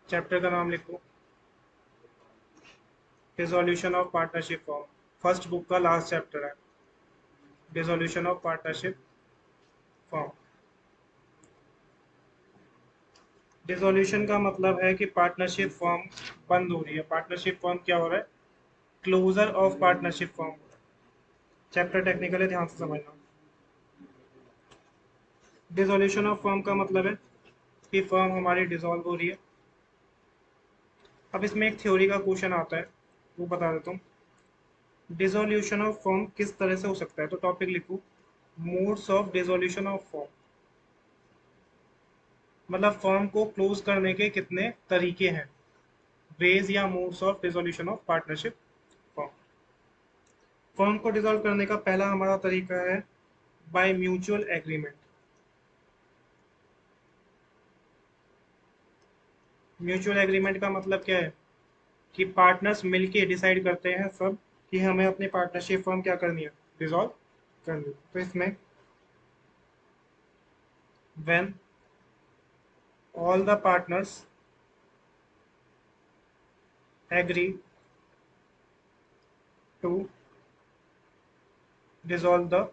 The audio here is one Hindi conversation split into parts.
चैप्टर का नाम लिखो, dissolution of partnership form. First book का लास्ट चैप्टर है, dissolution of partnership form. Dissolution का मतलब है कि पार्टनरशिप फॉर्म बंद हो रही है। पार्टनरशिप फॉर्म क्या हो रहा है? Closure of partnership firm. Chapter technical है, ध्यान से समझना। डिसोल्यूशन ऑफ फॉर्म का मतलब है कि फॉर्म हमारी डिसॉल्व हो रही है। अब इसमें एक थ्योरी का क्वेश्चन आता है, वो बता देता हूँ। डिसोल्यूशन ऑफ फॉर्म किस तरह से हो सकता है? तो टॉपिक लिखो, modes of dissolution of form. मतलब फॉर्म को क्लोज करने के कितने तरीके हैं, वेज या modes of dissolution of partnership form. Form को डिसॉल्व करने का पहला हमारा तरीका है by mutual agreement. Mutual agreement का मतलब क्या है कि पार्टनर्स मिलके डिसाइड करते हैं सब कि हमें अपनी पार्टनरशिप फॉर्म क्या करनी है, डिसॉल्व करनी है। तो इसमें when all the partners agree to dissolve the,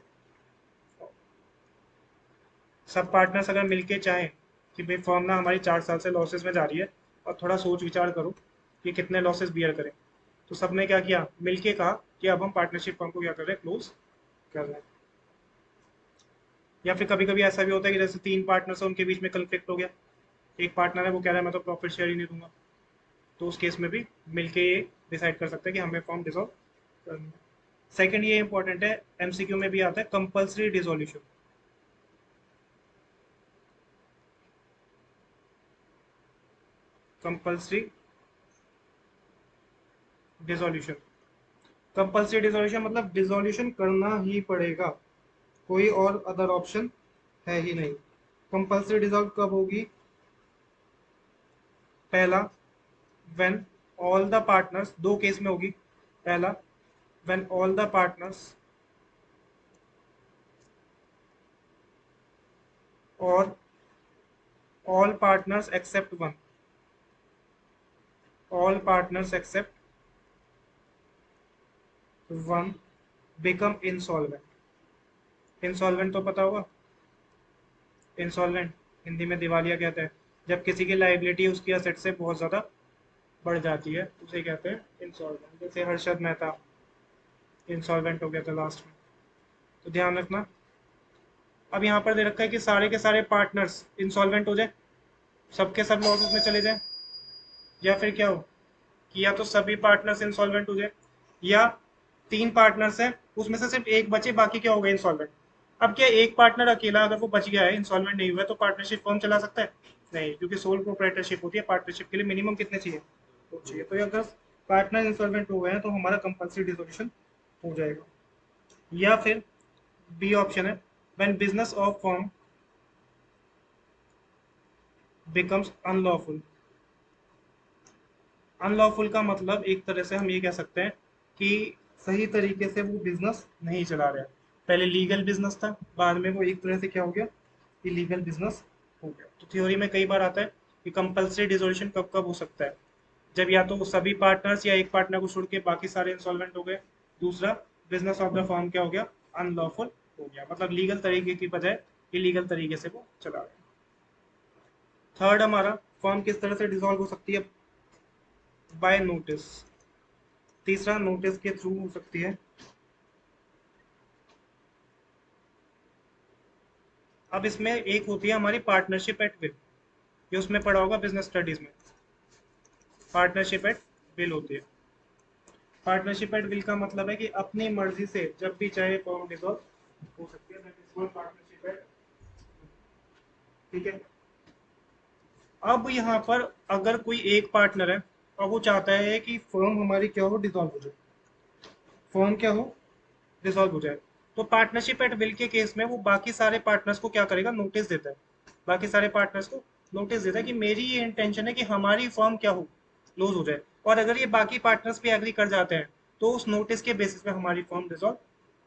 सब पार्टनर्स अगर मिलके चाहें कि भाई फर्म ना हमारी 4 साल से लॉसेस में जा रही है और थोड़ा सोच विचार करो कि कितने लॉसेस बियर करें, तो सबने क्या किया, मिलके कहा कि अब हम पार्टनरशिप फर्म को क्या कर रहे हैं, क्लोज कर रहे हैं। या फिर कभी कभी ऐसा भी होता है कि जैसे 3 पार्टनर्स हैं, उनके बीच में कन्फ्लिक्ट हो गया। एक पार्टनर है वो कह रहा है मैं तो प्रॉफिट शेयर ही नहीं दूंगा, तो उस केस में भी मिलके ये डिसाइड कर सकते हैं कि हमें फॉर्म डिसॉल्व करनी है। सेकंड ये इंपॉर्टेंट है, एमसीक्यू में भी आता है, compulsory dissolution. Compulsory dissolution. Compulsory dissolution मतलब डिसोल्यूशन करना ही पड़ेगा, कोई और अदर ऑप्शन है ही नहीं। कंपल्सरी डिसॉल्व कब होगी? पहला, व्हेन ऑल द पार्टनर्स, दो केस में होगी। पहला, व्हेन ऑल द पार्टनर्स और all partners except one, all partners except one become insolvent. Insolvent तो पता होगा, इंसॉल्वेंट हिंदी में दिवालिया कहते हैं। जब किसी की लाइबिलिटी उसकी असेट से बहुत ज़्यादा बढ़ जाती है उसे कहते हैं इंसॉल्वेंट। जैसे हर्षद मेहता इंसॉल्वेंट हो गया था लास्ट में, तो ध्यान रखना। अब यहाँ पर दे रखा है कि सारे के सारे पार्टनर्स इंसॉल्वेंट हो जाए, सबके सब लॉसेस में चले जाए, या फिर क्या हो कि या तो सभी पार्टनर्स इंसॉल्वेंट हो जाए, या 3 पार्टनर्स हैं उसमें से सिर्फ एक बचे, बाकी क्या हो गए, इंसॉल्वेंट। अब क्या एक पार्टनर अकेला अगर वो बच गया है, इंसॉल्वेंट नहीं हुआ है, तो पार्टनरशिप फॉर्म चला सकता है? नहीं, क्योंकि सोल प्रोप्राइटरशिप होती है पार्टनरशिप के लिए, मिनिमम कितने चाहिए, 2 चाहिए। तो अगर पार्टनर इंसॉल्वेंट हो गए हैं तो हमारा कंपल्सरी डिसोल्यूशन हो जाएगा। या फिर बी ऑप्शन है, when business of firm becomes unlawful. Unlawful का मतलब एक तरह से हम ये कह सकते हैं कि सही तरीके से वो बिजनेस नहीं चला रहा है। पहले लीगल बिजनेस था, बाद में वो एक तरह से क्या हो गया, इलीगल बिजनेस हो गया। तो थ्योरी में कई बार आता है कि कंपल्सरी डिसोल्यूशन कब कब हो सकता है, जब या तो सभी पार्टनर्स या एक पार्टनर को छोड़ के बाकी सारे इंसॉल्वेंट हो गए। दूसरा, बिजनेस ऑफ द फर्म क्या हो गया, अनलॉफुल हो गया, मतलब लीगल तरीके की बजाय इलीगल तरीके से वो चला गया। थर्ड हमारा, फर्म किस तरह से डिसॉल्व हो सकती है, बाय नोटिस। तीसरा, नोटिस के थ्रू हो सकती है। अब इसमें एक होती है हमारी पार्टनरशिप एट विल, ये उसमें पढ़ा होगा बिजनेस स्टडीज में। पार्टनरशिप एट विल होती है। पार्टनरशिप एट विल का मतलब है कि अपनी मर्जी से जब भी चाहे फर्म डिसॉल्व हो सकती है, that is called partnership at. ठीक है। अब यहाँ पर अगर कोई एक पार्टनर है और वो चाहता है कि फर्म हमारी क्या हो, डिसॉल्व हो जाए, फर्म क्या हो, डिसॉल्व हो जाए, तो पार्टनरशिप एट विल के केस में वो बाकी सारे पार्टनर्स को क्या करेगा, नोटिस देता है। बाकी सारे पार्टनर्स को नोटिस देता है कि मेरी ये इंटेंशन है कि हमारी फर्म क्या हो, क्लोज हो जाए। और अगर ये बाकी पार्टनर्स भी एग्री कर जाते हैं तो उस नोटिस के बेसिस पे हमारी फर्म डिसॉल्व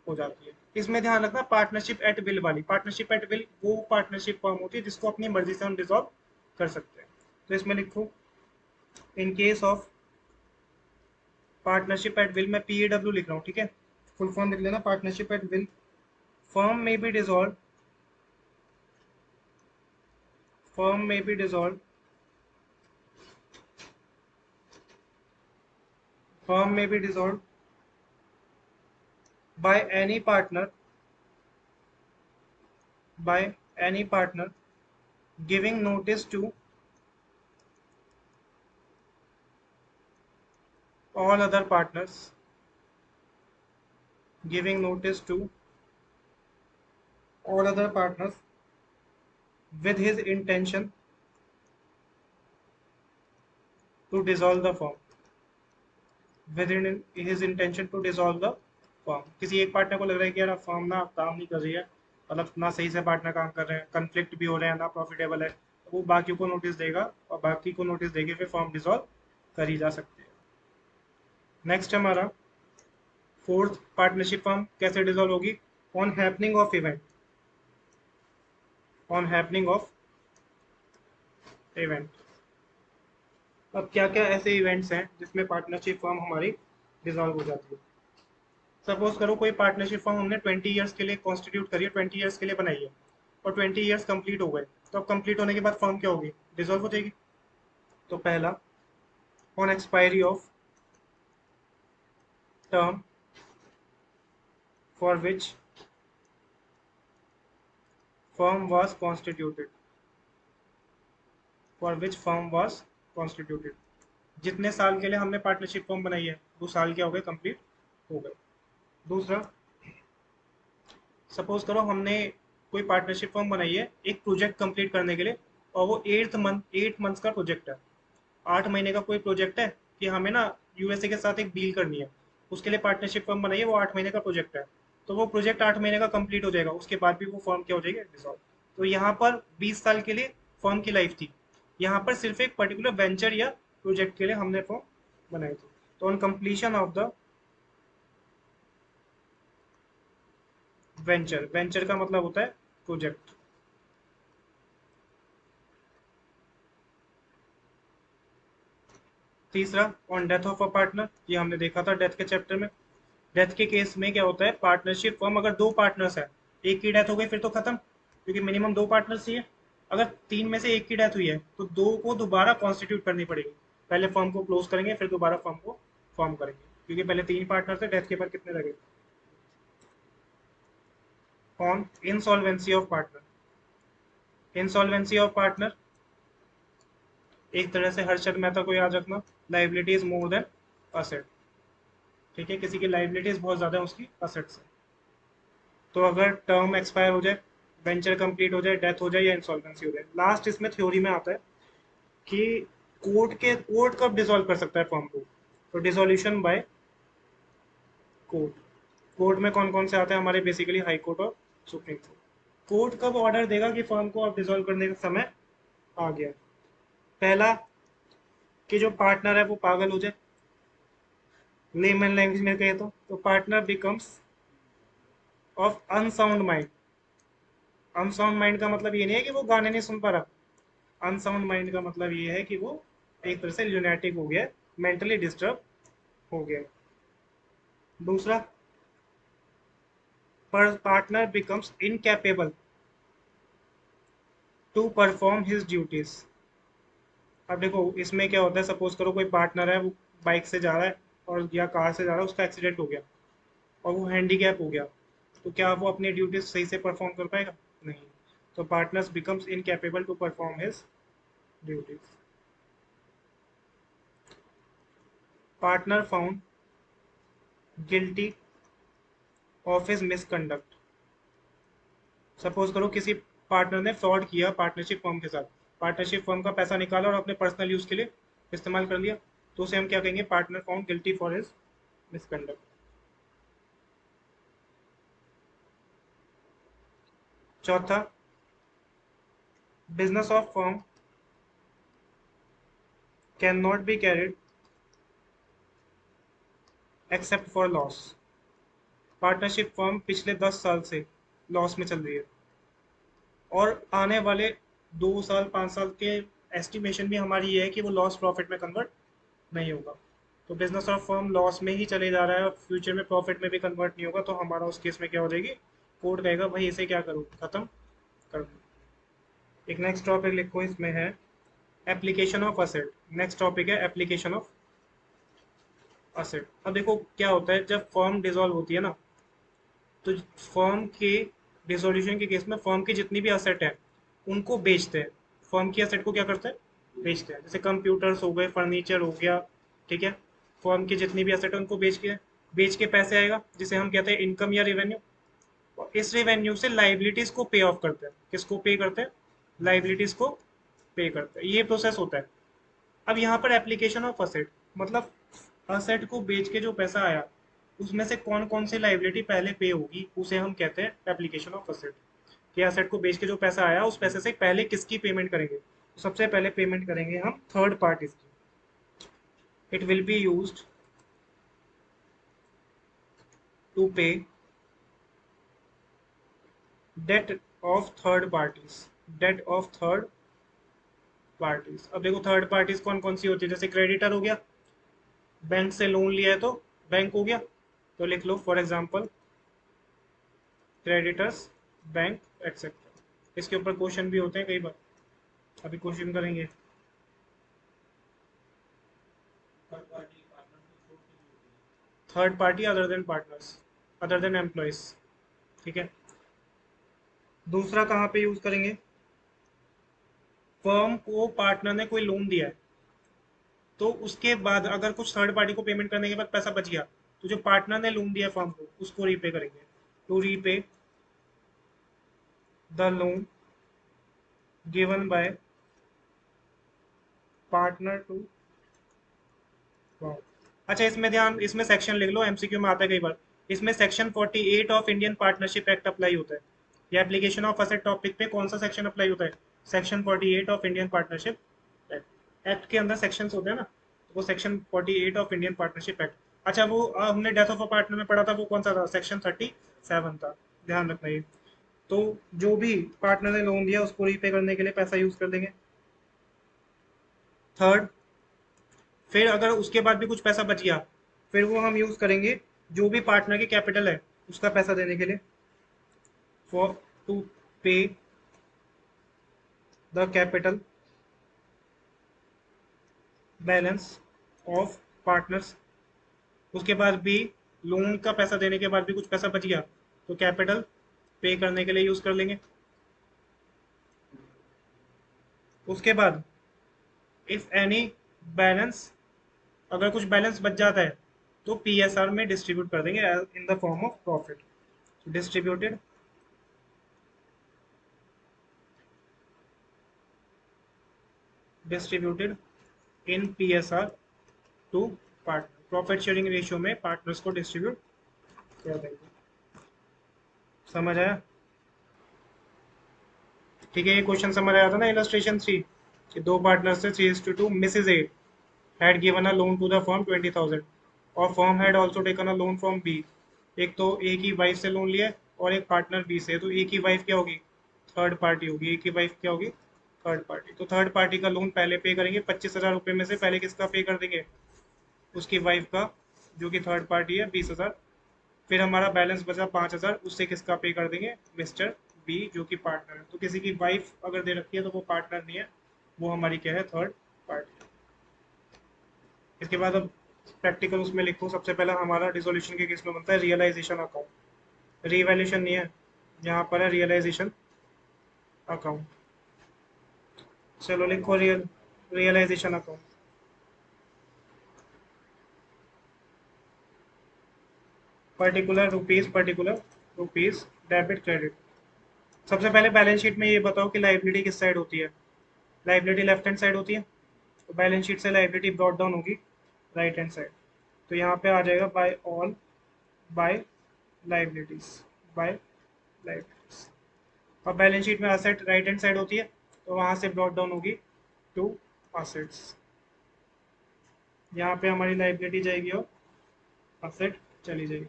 हो जाती है। इसमें ध्यान रखना, पार्टनरशिप एट विल वाली, पार्टनरशिप एट विल वो पार्टनरशिप फर्म होती है जिसको अपनी मर्जी से हम डिसॉल्व कर सकते हैं। तो इसमें लिखो, in case of partnership at will, मैं PAW लिख रहा हूँ, ठीक है, फुल फॉर्म लिख लेना, पार्टनरशिप एट विल, फर्म में बी डिसॉल्व, फर्म में B dissolve, firm may be dissolved by any partner, by any partner giving notice to all other partners, giving notice to all other partners with his intention to dissolve the firm, with his intention to dissolve the firm. किसी एक पार्टनर को लग रहा है कि यार फर्म ना काम नहीं कर रही है, मतलब ना सही से पार्टनर काम कर रहे हैं, कंफ्लिक्ट भी हो रहे हैं, ना प्रॉफिटेबल है, तो वो बाकी को नोटिस देगा और बाकी को नोटिस देके फिर फर्म डिसॉल्व करी जा सकती है। नेक्स्ट हमारा फोर्थ, पार्टनरशिप फर्म कैसे डिसॉल्व होगी? On happening of event, on happening of event. अब क्या क्या ऐसे इवेंट्स हैं जिसमें पार्टनरशिप फर्म हमारी डिसॉल्व हो जाती है? सपोज करो कोई पार्टनरशिप फर्म हमने 20 ईयर्स के लिए कॉन्स्टिट्यूट करी है, 20 ईयर्स के लिए बनाई है, और 20 ईयर्स कंप्लीट हो गए, तो अब कंप्लीट होने के बाद फर्म क्या होगी? डिसॉल्व हो जाएगी। तो पहला, on expiry of term for which firm was constituted, for which firm was constituted, जितने साल के लिए हमने पार्टनरशिप फर्म बनाई है वो साल क्या हो गए? कंप्लीट हो गए। दूसरा, सपोज करो हमने कोई पार्टनरशिप फर्म बनाई है एक प्रोजेक्ट कंप्लीट करने के लिए, और वो 8 मंथ्स का प्रोजेक्ट है, 8 महीने का कोई प्रोजेक्ट है कि हमें ना USA के साथ एक डील करनी है, उसके लिए पार्टनरशिप फर्म बनाई है, वो 8 महीने का प्रोजेक्ट है, तो वो प्रोजेक्ट 8 महीने का कंप्लीट हो जाएगा, उसके बाद भी वो फर्म क्या हो जाएगी? डिसॉल्व। तो यहाँ पर 20 साल के लिए फर्म की लाइफ थी, यहाँ पर सिर्फ एक पर्टिकुलर वेंचर या प्रोजेक्ट के लिए हमने फर्म बनाई थी। तो on completion of the venture, venture का मतलब होता है प्रोजेक्ट। तीसरा, on death of a partner, ये हमने देखा था डेथ के चैप्टर में। डेथ के केस में क्या होता है? पार्टनरशिप फर्म अगर 2 पार्टनर्स है, एक की डेथ हो गई फिर तो खत्म, क्योंकि मिनिमम 2 पार्टनर्स चाहिए। अगर 3 में से एक की डेथ हुई है तो 2 को दोबारा कॉन्स्टिट्यूट करनी पड़ेगी, पहले फर्म को क्लोज करेंगे फिर दोबारा फर्म को फॉर्म करेंगे, क्योंकि पहले 3 पार्टनर थे, डेथ के बाद कितने लगे? On insolvency of partner, insolvency of partner एक तरह से हर्षद मेहता को याद रखना, liability is more than asset, ठीक है, किसी की लाइबिलिटीज बहुत ज्यादा है उसकी असेट से। तो अगर टर्म एक्सपायर हो जाए, वेंचर कंप्लीट हो जाए, डेथ हो जाए या इंसॉल्वेंसी हो जाए, लास्ट इसमें थ्योरी में आता है कि कोर्ट कब डिसॉल्व कर सकता है फर्म को? तो डिसोल्यूशन बाय कोर्ट। कोर्ट में कौन कौन से आते हैं हमारे? बेसिकली हाई कोर्ट और सुप्रीम कोर्ट। कोर्ट कब ऑर्डर देगा कि फर्म को अब डिसॉल्व करने का समय आ गया? पहला, कि जो पार्टनर है वो पागल हो जाए, लेमन लैंग्वेज में कहे तो partner becomes of unsound mind. Unsound mind का मतलब ये नहीं है कि वो गाने नहीं सुन पा रहा, अनसाउंड माइंड का मतलब ये है कि वो एक तरह से ल्यूनेटिक हो गया, मेंटली डिस्टर्ब हो गया। दूसरा, पर partner becomes incapable to perform his duties. अब देखो इसमें क्या होता है, सपोज करो कोई पार्टनर है वो बाइक से जा रहा है और या कार से जा रहा है, उसका एक्सीडेंट हो गया और वो हैंडीकैप हो गया, तो क्या वो अपनी ड्यूटीज सही से परफॉर्म कर पाएगा? नहीं। तो partners becomes incapable to perform his duties. Partner found guilty of his misconduct. Suppose करो किसी पार्टनर ने फ्रॉड किया पार्टनरशिप फर्म के साथ, पार्टनरशिप फर्म का पैसा निकाला और अपने पर्सनल यूज के लिए इस्तेमाल कर लिया, तो उसे हम क्या कहेंगे? Partner found guilty for his misconduct. चौथा, business of firm can not be carried except for loss. Partnership firm पिछले 10 साल से लॉस में चल रही है और आने वाले 2 साल 5 साल के एस्टिमेशन भी हमारी ये है कि वो लॉस प्रॉफिट में कन्वर्ट नहीं होगा। तो बिजनेस ऑफ फर्म लॉस में ही चले जा रहा है और फ्यूचर में प्रॉफिट में भी कन्वर्ट नहीं होगा, तो हमारा उस केस में क्या हो जाएगी, कोर्ट कहेगा भाई इसे क्या करूँ, खत्म कर दो। एक नेक्स्ट टॉपिक लिखो, इसमें है application of asset. Next topic है एप्लीकेशन ऑफ असेट। अब देखो क्या होता है, जब फर्म डिसॉल्व होती है ना, तो फर्म के डिसोल्यूशन के केस में फर्म की जितनी भी असेट है उनको बेचते हैं। फर्म की असेट को क्या करते हैं, बेचते हैं। जैसे कंप्यूटर्स हो गए, फर्नीचर हो गया, ठीक है। फर्म की जितनी भी असेट है उनको बेच के पैसे आएगा, जिसे हम कहते हैं इनकम या रेवेन्यू। और इस रेवेन्यू से लाइबिलिटीज को पे ऑफ करते हैं। किसको पे करते हैं, लाइबिलिटीज को पे करते हैं। ये प्रोसेस होता है। अब यहाँ पर एप्लीकेशन ऑफ असेट मतलब असेट को बेच के जो पैसा आया उसमें से कौन कौन सी लाइबिलिटी पहले पे होगी, उसे हम कहते हैं एप्लीकेशन ऑफ असेट। कि असेट को बेच के जो पैसा आया उस पैसे से पहले किसकी पेमेंट करेंगे, तो सबसे पहले पेमेंट करेंगे हम थर्ड पार्टीज की। It will be used to pay debt of third parties. Debt of third parties. अब देखो थर्ड पार्टीज कौन कौन सी होती है, जैसे क्रेडिटर हो गया, बैंक से लोन लिया है तो बैंक हो गया, तो लिख लो for example creditors, bank, etcetera. इसके ऊपर क्वेश्चन भी होते हैं कई बार, अभी क्वेश्चन करेंगे। Third party other than partners, other than employees, ठीक है। दूसरा कहाँ पे यूज करेंगे, फर्म को पार्टनर ने कोई लोन दिया है, तो उसके बाद अगर कुछ थर्ड पार्टी को पेमेंट करने के बाद पैसा बच गया, तो जो पार्टनर ने लोन दिया फर्म को उसको रीपे करेंगे। To repay the loan given by partner to firm. अच्छा इसमें ध्यान, इसमें सेक्शन लिख लो, एमसीक्यू में आता है कई बार। इसमें section 48 of Indian partnership act apply होता है। या एप्लीकेशन ऑफ असेट टॉपिक पे कौन सा सेक्शन अप्लाई होता है, section 48 of Indian partnership act. Act के अंदर सेक्शंस होते हैं ना, तो वो section 48 of Indian partnership act. अच्छा वो हमने डेथ ऑफ अ पार्टनर में पढ़ा था, वो कौन सा था, सेक्शन 37 था। ध्यान रखना ये। तो जो भी पार्टनर ने लोन दिया उसको रीपे करने के लिए पैसा यूज कर देंगे। थर्ड, फिर अगर उसके बाद भी कुछ पैसा बच गया, फिर वो हम यूज करेंगे जो भी पार्टनर की कैपिटल है उसका पैसा देने के लिए, फॉर टू पे the capital balance of partners. उसके बाद भी लोन का पैसा देने के बाद भी कुछ पैसा बच गया तो कैपिटल पे करने के लिए यूज कर लेंगे। उसके बाद इफ एनी बैलेंस, अगर कुछ बैलेंस बच जाता है तो पीएसआर में डिस्ट्रीब्यूट कर देंगे in the form of profit. Distributed distributed in PSR to partner. Profit sharing ratio में पार्टनर्स को डिस्ट्रीब्यूट कर देंगे। समझ आया, ठीक है। ये क्वेश्चन समझ आया था ना, इलस्ट्रेशन 3 कि दो पार्टनर्स थे 3:2। Mrs A had given a loan to the firm 20,000 और firm had also taken a loan from B। एक तो ए की वाइफ से लोन लिया है और एक पार्टनर बी से, तो ए की वाइफ क्या होगी, थर्ड पार्टी होगी। ए की वाइफ क्या होगी, थर्ड पार्टी। तो थर्ड पार्टी का लोन पहले पे करेंगे, 25,000 रुपये में से पहले किसका पे कर देंगे, उसकी वाइफ का, जो कि थर्ड पार्टी है, 20,000। फिर हमारा बैलेंस बचा 5,000, उससे किसका पे कर देंगे, मिस्टर बी जो कि पार्टनर है। तो किसी की वाइफ अगर दे रखी है तो वो पार्टनर नहीं है, वो हमारी क्या है, थर्ड पार्टी। इसके बाद अब प्रैक्टिकल उसमें लिखो। सबसे पहला हमारा डिसोल्यूशन के केस में बनता है रियलाइजेशन अकाउंट। रीवैल्यूशन नहीं है, यहाँ पर है रियलाइजेशन अकाउंट। चलो लिखो realisation account. Particular rupees debit credit. सबसे पहले बैलेंस शीट में ये बताओ कि लाइबिलिटी किस साइड होती है, लाइबिलिटी लेफ्ट हैंड साइड होती है, तो बैलेंस शीट से लाइबिलिटी ब्रॉट डाउन होगी राइट हैंड साइड। तो यहाँ पे आ जाएगा by all, by liabilities, by liabilities. और बैलेंस शीट में असेट राइट हैंड साइड होती है, तो वहां से ब्रॉट डाउन होगी टू असेट्स। यहाँ पे हमारी लाइबिलिटी जाएगी और असेट चली जाएगी,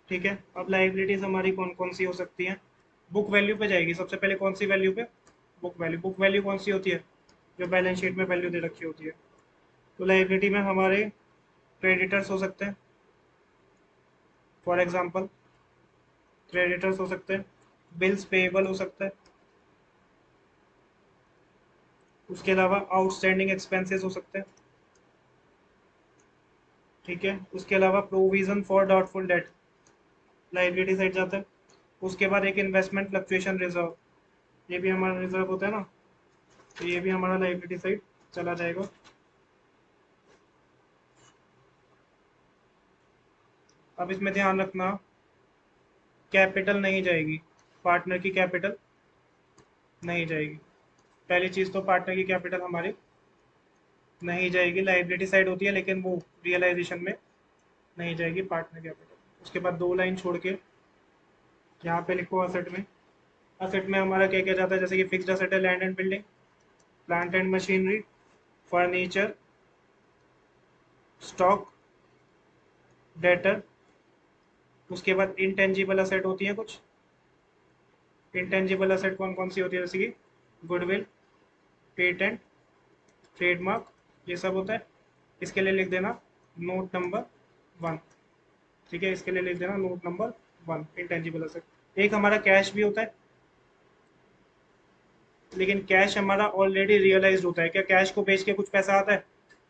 ठीक है। अब लाइबिलिटीज हमारी कौन कौन सी हो सकती हैं, बुक वैल्यू पे जाएगी सबसे पहले। कौन सी वैल्यू पे, बुक वैल्यू। बुक वैल्यू कौन सी होती है, जो बैलेंस शीट में वैल्यू दे रखी होती है। तो लाइबिलिटी में हमारे क्रेडिटर्स हो सकते हैं, फॉर एग्जांपल क्रेडिटर्स हो सकते हैं, बिल्स पेएबल हो सकता है, उसके अलावा आउटस्टैंडिंग एक्सपेंसेस हो सकते हैं, ठीक है। उसके अलावा provision for doubtful debt liability side जाता है। उसके बाद एक इन्वेस्टमेंट फ्लक्चुएशन रिजर्व, ये भी हमारा रिजर्व होता है ना, तो ये भी हमारा लाइबिलिटी साइड चला जाएगा। अब इसमें ध्यान रखना, कैपिटल नहीं जाएगी, पार्टनर की कैपिटल नहीं जाएगी। पहली चीज़ तो पार्टनर की कैपिटल हमारी नहीं जाएगी, लाइबिलिटी साइड होती है लेकिन वो रियलाइजेशन में नहीं जाएगी पार्टनर कैपिटल। उसके बाद दो लाइन छोड़ के यहाँ पे लिखो असेट में। असेट में हमारा क्या क्या जाता है, जैसे कि फिक्स्ड असेट है land and building, plant and machinery, furniture, stock, debtor. उसके बाद इनटेंजिबल असेट होती है कुछ। इनटेंजिबल असेट कौन कौन सी होती है, जैसे कि गुडविल, पेटेंट, ट्रेडमार्क, ये सब होता है। इसके लिए लिख देना नोट नंबर 1, ठीक है। इसके लिए लिख देना नोट नंबर 1, इनटेंजिबल असेट। एक हमारा कैश भी होता है, लेकिन कैश हमारा ऑलरेडी रियलाइज होता है। क्या कैश को बेच के कुछ पैसा आता है?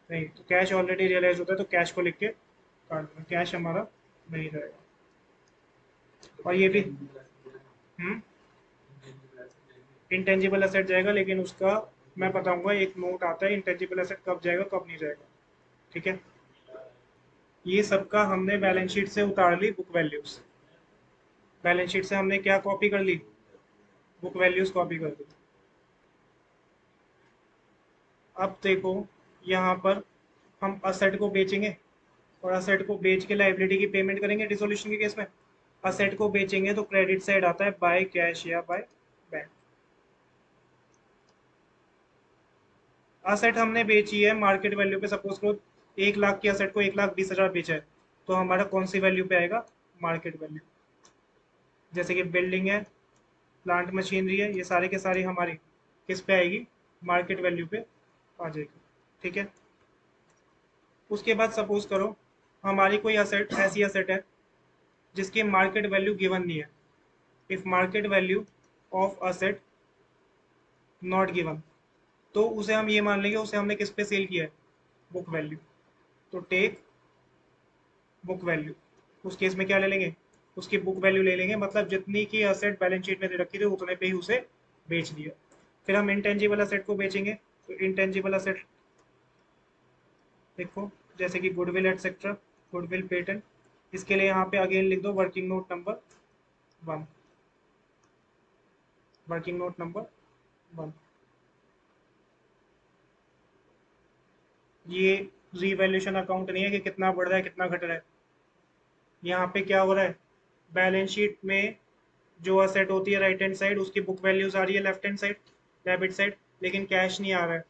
नहीं, तो कैश ऑलरेडी रियलाइज होता है, तो कैश को लिख के काट देना, कैश हमारा नहीं रहेगा। और ये भी इंटेंजिबल एसेट जाएगा, लेकिन उसका मैं बताऊंगा, एक नोट आता है इंटेंजिबल एसेट कब जाएगा कब नहीं जाएगा, ठीक है। ये सबका हमने बैलेंस शीट से उतार ली बुक वैल्यूज। बैलेंस शीट से हमने क्या कॉपी कर ली? बुक वैल्यूज कॉपी कर ली। अब देखो, यहाँ पर हम असेट को बेचेंगे और असेट को बेच के लाइबिलिटी की पेमेंट करेंगे डिसोल्यूशन के केस में। असेट को बेचेंगे तो क्रेडिट साइड आता है बाय कैश या बाय बैंक। असेट हमने बेची है मार्केट वैल्यू पे, सपोज करो 1 लाख की असेट को 1,20,000 बेचा है, तो हमारा कौन सी वैल्यू पे आएगा? Market value. जैसे कि बिल्डिंग है, प्लांट मशीनरी है, ये सारे के सारे हमारी किस पे आएगी? मार्केट वैल्यू पे आ जाएगी, ठीक है। उसके बाद सपोज करो हमारी कोई असेट, ऐसी असेट है जिसकी मार्केट वैल्यू गिवन नहीं है। If market value of asset not given, तो उसे हम ये मान लेंगे उसे हमने किस पे सेल किया है? Book value. तो टेक बुक वैल्यू। उस केस में क्या ले लेंगे? उसकी बुक वैल्यू ले लेंगे, मतलब जितनी की असेट बैलेंस शीट में दे रखी थी उतने पे ही उसे बेच दिया। फिर हम इंटेंजिबल असेट को बेचेंगे, तो इंटेंजिबल असेट देखो, जैसे कि गुडविल एटसेट्रा, गुडविल पेटेंट। इसके लिए यहाँ पे अगेन लिख दो working note number 1, working note number 1। ये रीवैल्यूएशन अकाउंट नहीं है कि कितना बढ़ रहा है कितना घट रहा है। यहाँ पे क्या हो रहा है, बैलेंस शीट में जो असेट होती है राइट हैंड साइड, उसकी बुक वैल्यूज आ रही है left hand side, debit side, लेकिन कैश नहीं आ रहा है।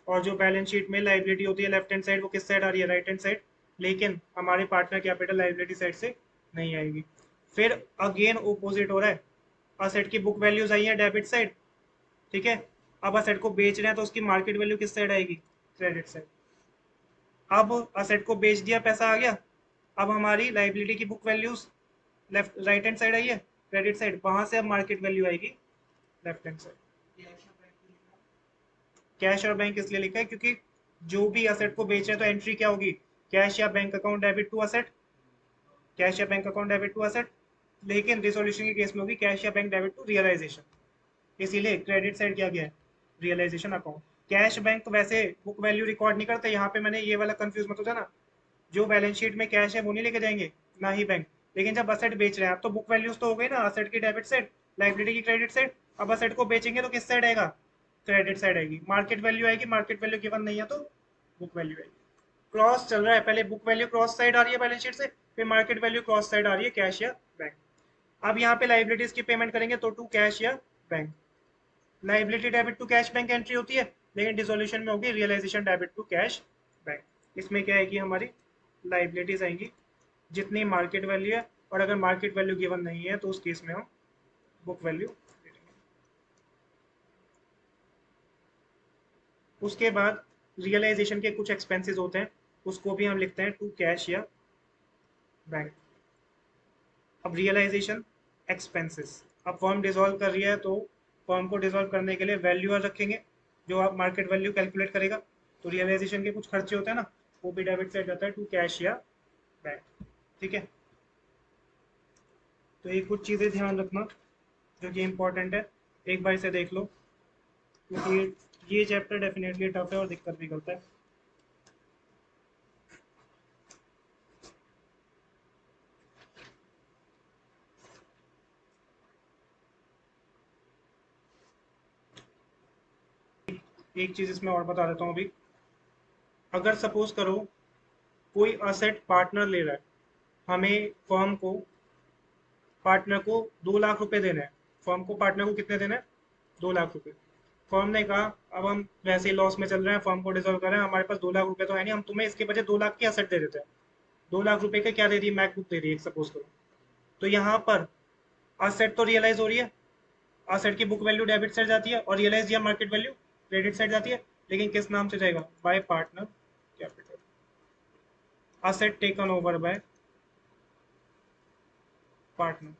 और जो बैलेंस शीट में लाइबिलिटी होती है लेफ्ट हैंड साइड, वो किस साइड आ रही है? राइट हैंड साइड, लेकिन हमारे पार्टनर कैपिटल लाइबिलिटी साइड से नहीं आएगी। फिर अगेन ओपोजिट हो रहा है, असेट की बुक वैल्यूज आई है डेबिट साइड, ठीक है। अब असेट को बेच रहे हैं तो उसकी मार्केट वैल्यू किस साइड आएगी? Credit side. अब असेट को बेच दिया, पैसा आ गया, अब हमारी लाइबिलिटी की book values left right hand side I है, क्रेडिट साइड, वहां से अब मार्केट वैल्यू आएगी लेफ्ट हैंड साइड। कैश और बैंक इसलिए लिखा है क्योंकि जो भी असेट को बेच रहे हैं तो एंट्री क्या होगी? कैश या bank account debit to asset, cash या bank account debit to asset. लेकिन रिजोल्यूशन के केस में होगी कैश या बैंक डेबिट टू रियलाइजेशन, इसीलिए क्रेडिट साइड क्या गया है? Realisation account. कैश बैंक वैसे बुक वैल्यू रिकॉर्ड नहीं करते, यहाँ पे मैंने ये वाला कंफ्यूज मत हो जाना, जो बैलेंस शीट में कैश है वो नहीं लेके जाएंगे, ना ही बैंक। लेकिन जब असेट बेच रहे हैं, अब तो बुक वैल्यूज तो हो गई ना, असेट की डेबिट साइड, लाइबिलिटी की क्रेडिट साइड। अब असेट को बेचेंगे तो किस साइड आएगा? क्रेडिट साइड आएगी, मार्केट वैल्यू आएगी, मार्केट वैल्यू गिवन नहीं है तो बुक वैल्यू आएगी। क्रॉस चल रहा है, पहले बुक वैल्यू क्रॉस साइड आ रही है बैलेंस शीट से, फिर मार्केट वैल्यू क्रॉस साइड आ रही है कैश या बैंक। अब यहाँ पे लाइबिलिटीज की पेमेंट करेंगे तो टू कैश या bank. Liability debit to cash bank entry होती है, लेकिन डिसोल्यूशन में होगी realisation debit to cash bank. इसमें क्या आएगी हमारी? लाइबिलिटीज आएंगी जितनी मार्केट वैल्यू है, और अगर मार्केट वैल्यू गिवन नहीं है तो उस केस में हम बुक वैल्यू। उसके बाद रियलाइजेशन के कुछ एक्सपेंसेस होते हैं, उसको भी हम लिखते हैं टू कैश या बैंक। अब रियलाइजेशन एक्सपेंसेस, अब फर्म डिसॉल्व कर रही है तो फर्म को डिसॉल्व करने के लिए वैल्यूअर रखेंगे जो आप मार्केट वैल्यू कैलकुलेट करेगा। तो रियलाइजेशन के कुछ खर्चे होते हैं ना, वो भी डेबिट साइड जाता है टू कैश या बैंक। ठीक है, तो ये कुछ चीज़ें ध्यान रखना जो कि इम्पोर्टेंट है, एक बार इसे देख लो क्योंकि ये चैप्टर डेफिनेटली टफ है और दिक्कत भी करता है। एक चीज़ इसमें और बता देता हूँ अभी, अगर सपोज करो कोई असेट पार्टनर ले रहा है, हमें फर्म को पार्टनर को 2 लाख रुपए देना है। फर्म को पार्टनर को कितने देना है? 2 लाख रुपए। फर्म ने कहा अब हम वैसे ही लॉस में चल रहे हैं, फर्म को डिसॉल्व कर रहे हैं, हमारे पास 2 लाख रुपए तो है नहीं, हम तुम्हें इसके बजाय 2 लाख की असेट दे देते हैं। 2 लाख रुपए का क्या दे दी? मैकबुक दे दी, एक सपोज करो। तो यहाँ पर असेट तो रियलाइज हो रही है, असेट की बुक वैल्यू डेबिट साइड जाती है और रियलाइज या मार्केट वैल्यू क्रेडिट साइड जाती है, लेकिन किस नाम से जाएगा? Bye partner capital. Asset taken over bye partner.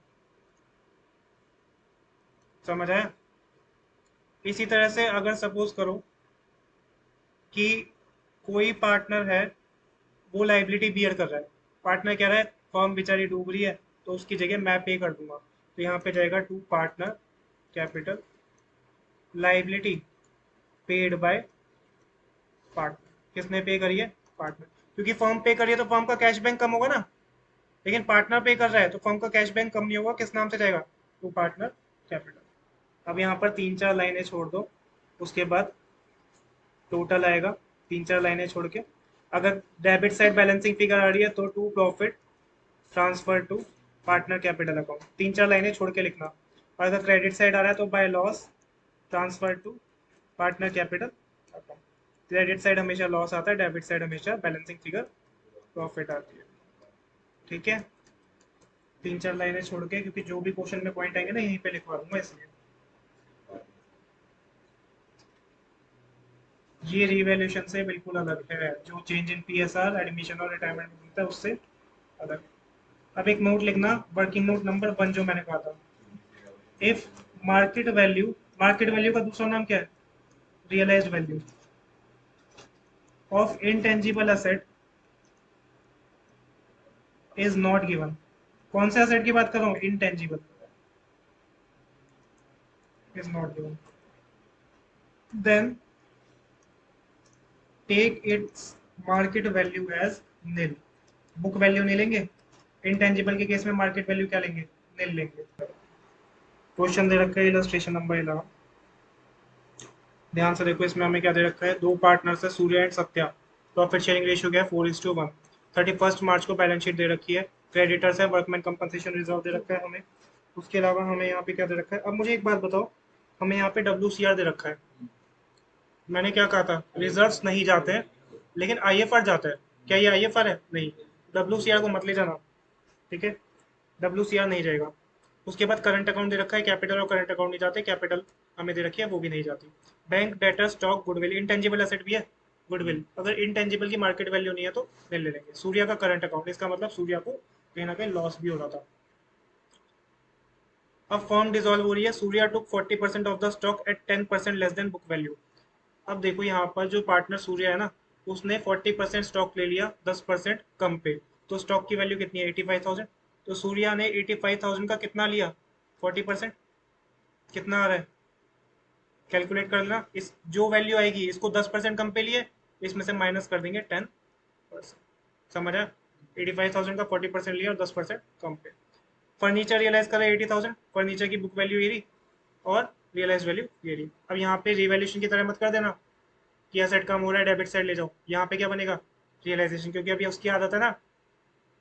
समझ आया? इसी तरह से अगर सपोज करो कि कोई पार्टनर है, वो लाइबिलिटी बियर कर रहा है, पार्टनर कह रहा है फर्म बेचारी डूब रही है तो उसकी जगह मैं पे कर दूंगा, तो यहाँ पे जाएगा to partner capital, liability paid by partner. किसने पे करी है? पार्टनर। क्योंकि फर्म पे करी है तो फर्म का कैश बैंक कम होगा ना, लेकिन पार्टनर पे कर रहा है तो फर्म का कैश बैंक कम नहीं होगा, किस नाम से जाएगा? To partner capital. अब यहाँ पर 3-4 लाइनें छोड़ दो, उसके बाद टोटल आएगा 3-4 लाइनें छोड़ के। अगर डेबिट साइड बैलेंसिंग फिगर आ रही है तो to profit transfer to partner capital account, 3-4 लाइनें छोड़ के लिखना। और अगर क्रेडिट साइड आ रहा है तो by loss transfer to partner capital account. Credit side हमेशा लॉस आता है, डेबिट साइड हमेशा बैलेंसिंग फिगर प्रॉफिट आती है। ठीक है, 3-4 लाइनें छोड़ के, क्योंकि जो भी क्वेश्चन में पॉइंट आएंगे ना यहीं पे लिखवा दूंगा इसलिए। ये रिवैल्यूएशन से बिल्कुल अलग है, जो चेंज इन पीएसआर एडमिशन और रिटायरमेंट में मिलता है उससे अलग। अब एक नोट लिखना, वर्किंग नोट नंबर 1 जो मैंने कहा था, if market value, market value का दूसरा नाम क्या है? Realised value of intangible asset is not given. कौन से असेट की बात कर रहा हूँ? Intangible is not given, then take its market value as nil. Book value नहीं लेंगे, इनटेंजिबल के केस में मार्केट वैल्यू क्या लेंगे? नील लेंगे। क्वेश्चन दे रखा है इलस्ट्रेशन नंबर 11, ध्यान से देखो। इसमें हमें क्या दे रखा है? दो पार्टनर्स है, Surya and Satya. Profit sharing ratio क्या है? 4:1। 31 मार्च को बैलेंस शीट दे रखी है। क्रेडिटर्स है, वर्कमैन कंपनसेशन रिजर्व दे रखा है हमें। उसके अलावा हमें यहाँ पे क्या दे रखा है? अब मुझे एक बात बताओ, हमें यहाँ पे WCR दे रखा है। मैंने क्या कहा था? रिजर्व्स नहीं जाते हैं, लेकिन IFR जाता है। क्या ये IFR है? नहीं। WCR को मत ले जाना, ठीक है? WCR नहीं जाएगा। उसके बाद करंट अकाउंट दे रखा है, कैपिटल और करंट अकाउंट नहीं जाते, कैपिटल हमें दे रखी है वो भी नहीं जाती। Bank, debtor, stock, goodwill, intangible asset भी है गुडविल। अगर इनटेंजिबल की मार्केट वैल्यू नहीं है तो नहीं ले लेंगे। सूर्या का करंट अकाउंट, इसका मतलब सूर्या को कहीं ना कहीं लॉस भी हो रहा था। अब फर्म डिसॉल्व हो रही है, सूर्या टुक 40% of the stock at 10% less than book value. अब देखो यहाँ पर जो पार्टनर सूर्या है ना, उसने 40% स्टॉक ले लिया 10% कम पे, तो स्टॉक की वैल्यू कितनी है? 85,000। तो सूर्या ने 85,000 का कितना लिया? 40%। कितना आ रहा है? कैलकुलेट कर लेना। इस जो वैल्यू आएगी, इसको 10% कम पे लिए, इसमें से माइनस कर देंगे 10%। समझ आया? 85,000 का 40% लिया और 10% कम पे। फर्नीचर रियलाइज करें 80,000, फर्नीचर की बुक वैल्यू ये रही और रियलाइज वैल्यू ये रही। अब यहाँ पे रिवैल्यूएशन की तरह मत कर देना कि एसेट कम हो रहा है डेबिट साइड ले जाओ, यहाँ पे क्या बनेगा? रियलाइजेशन, क्योंकि अभी उसकी आदत है ना,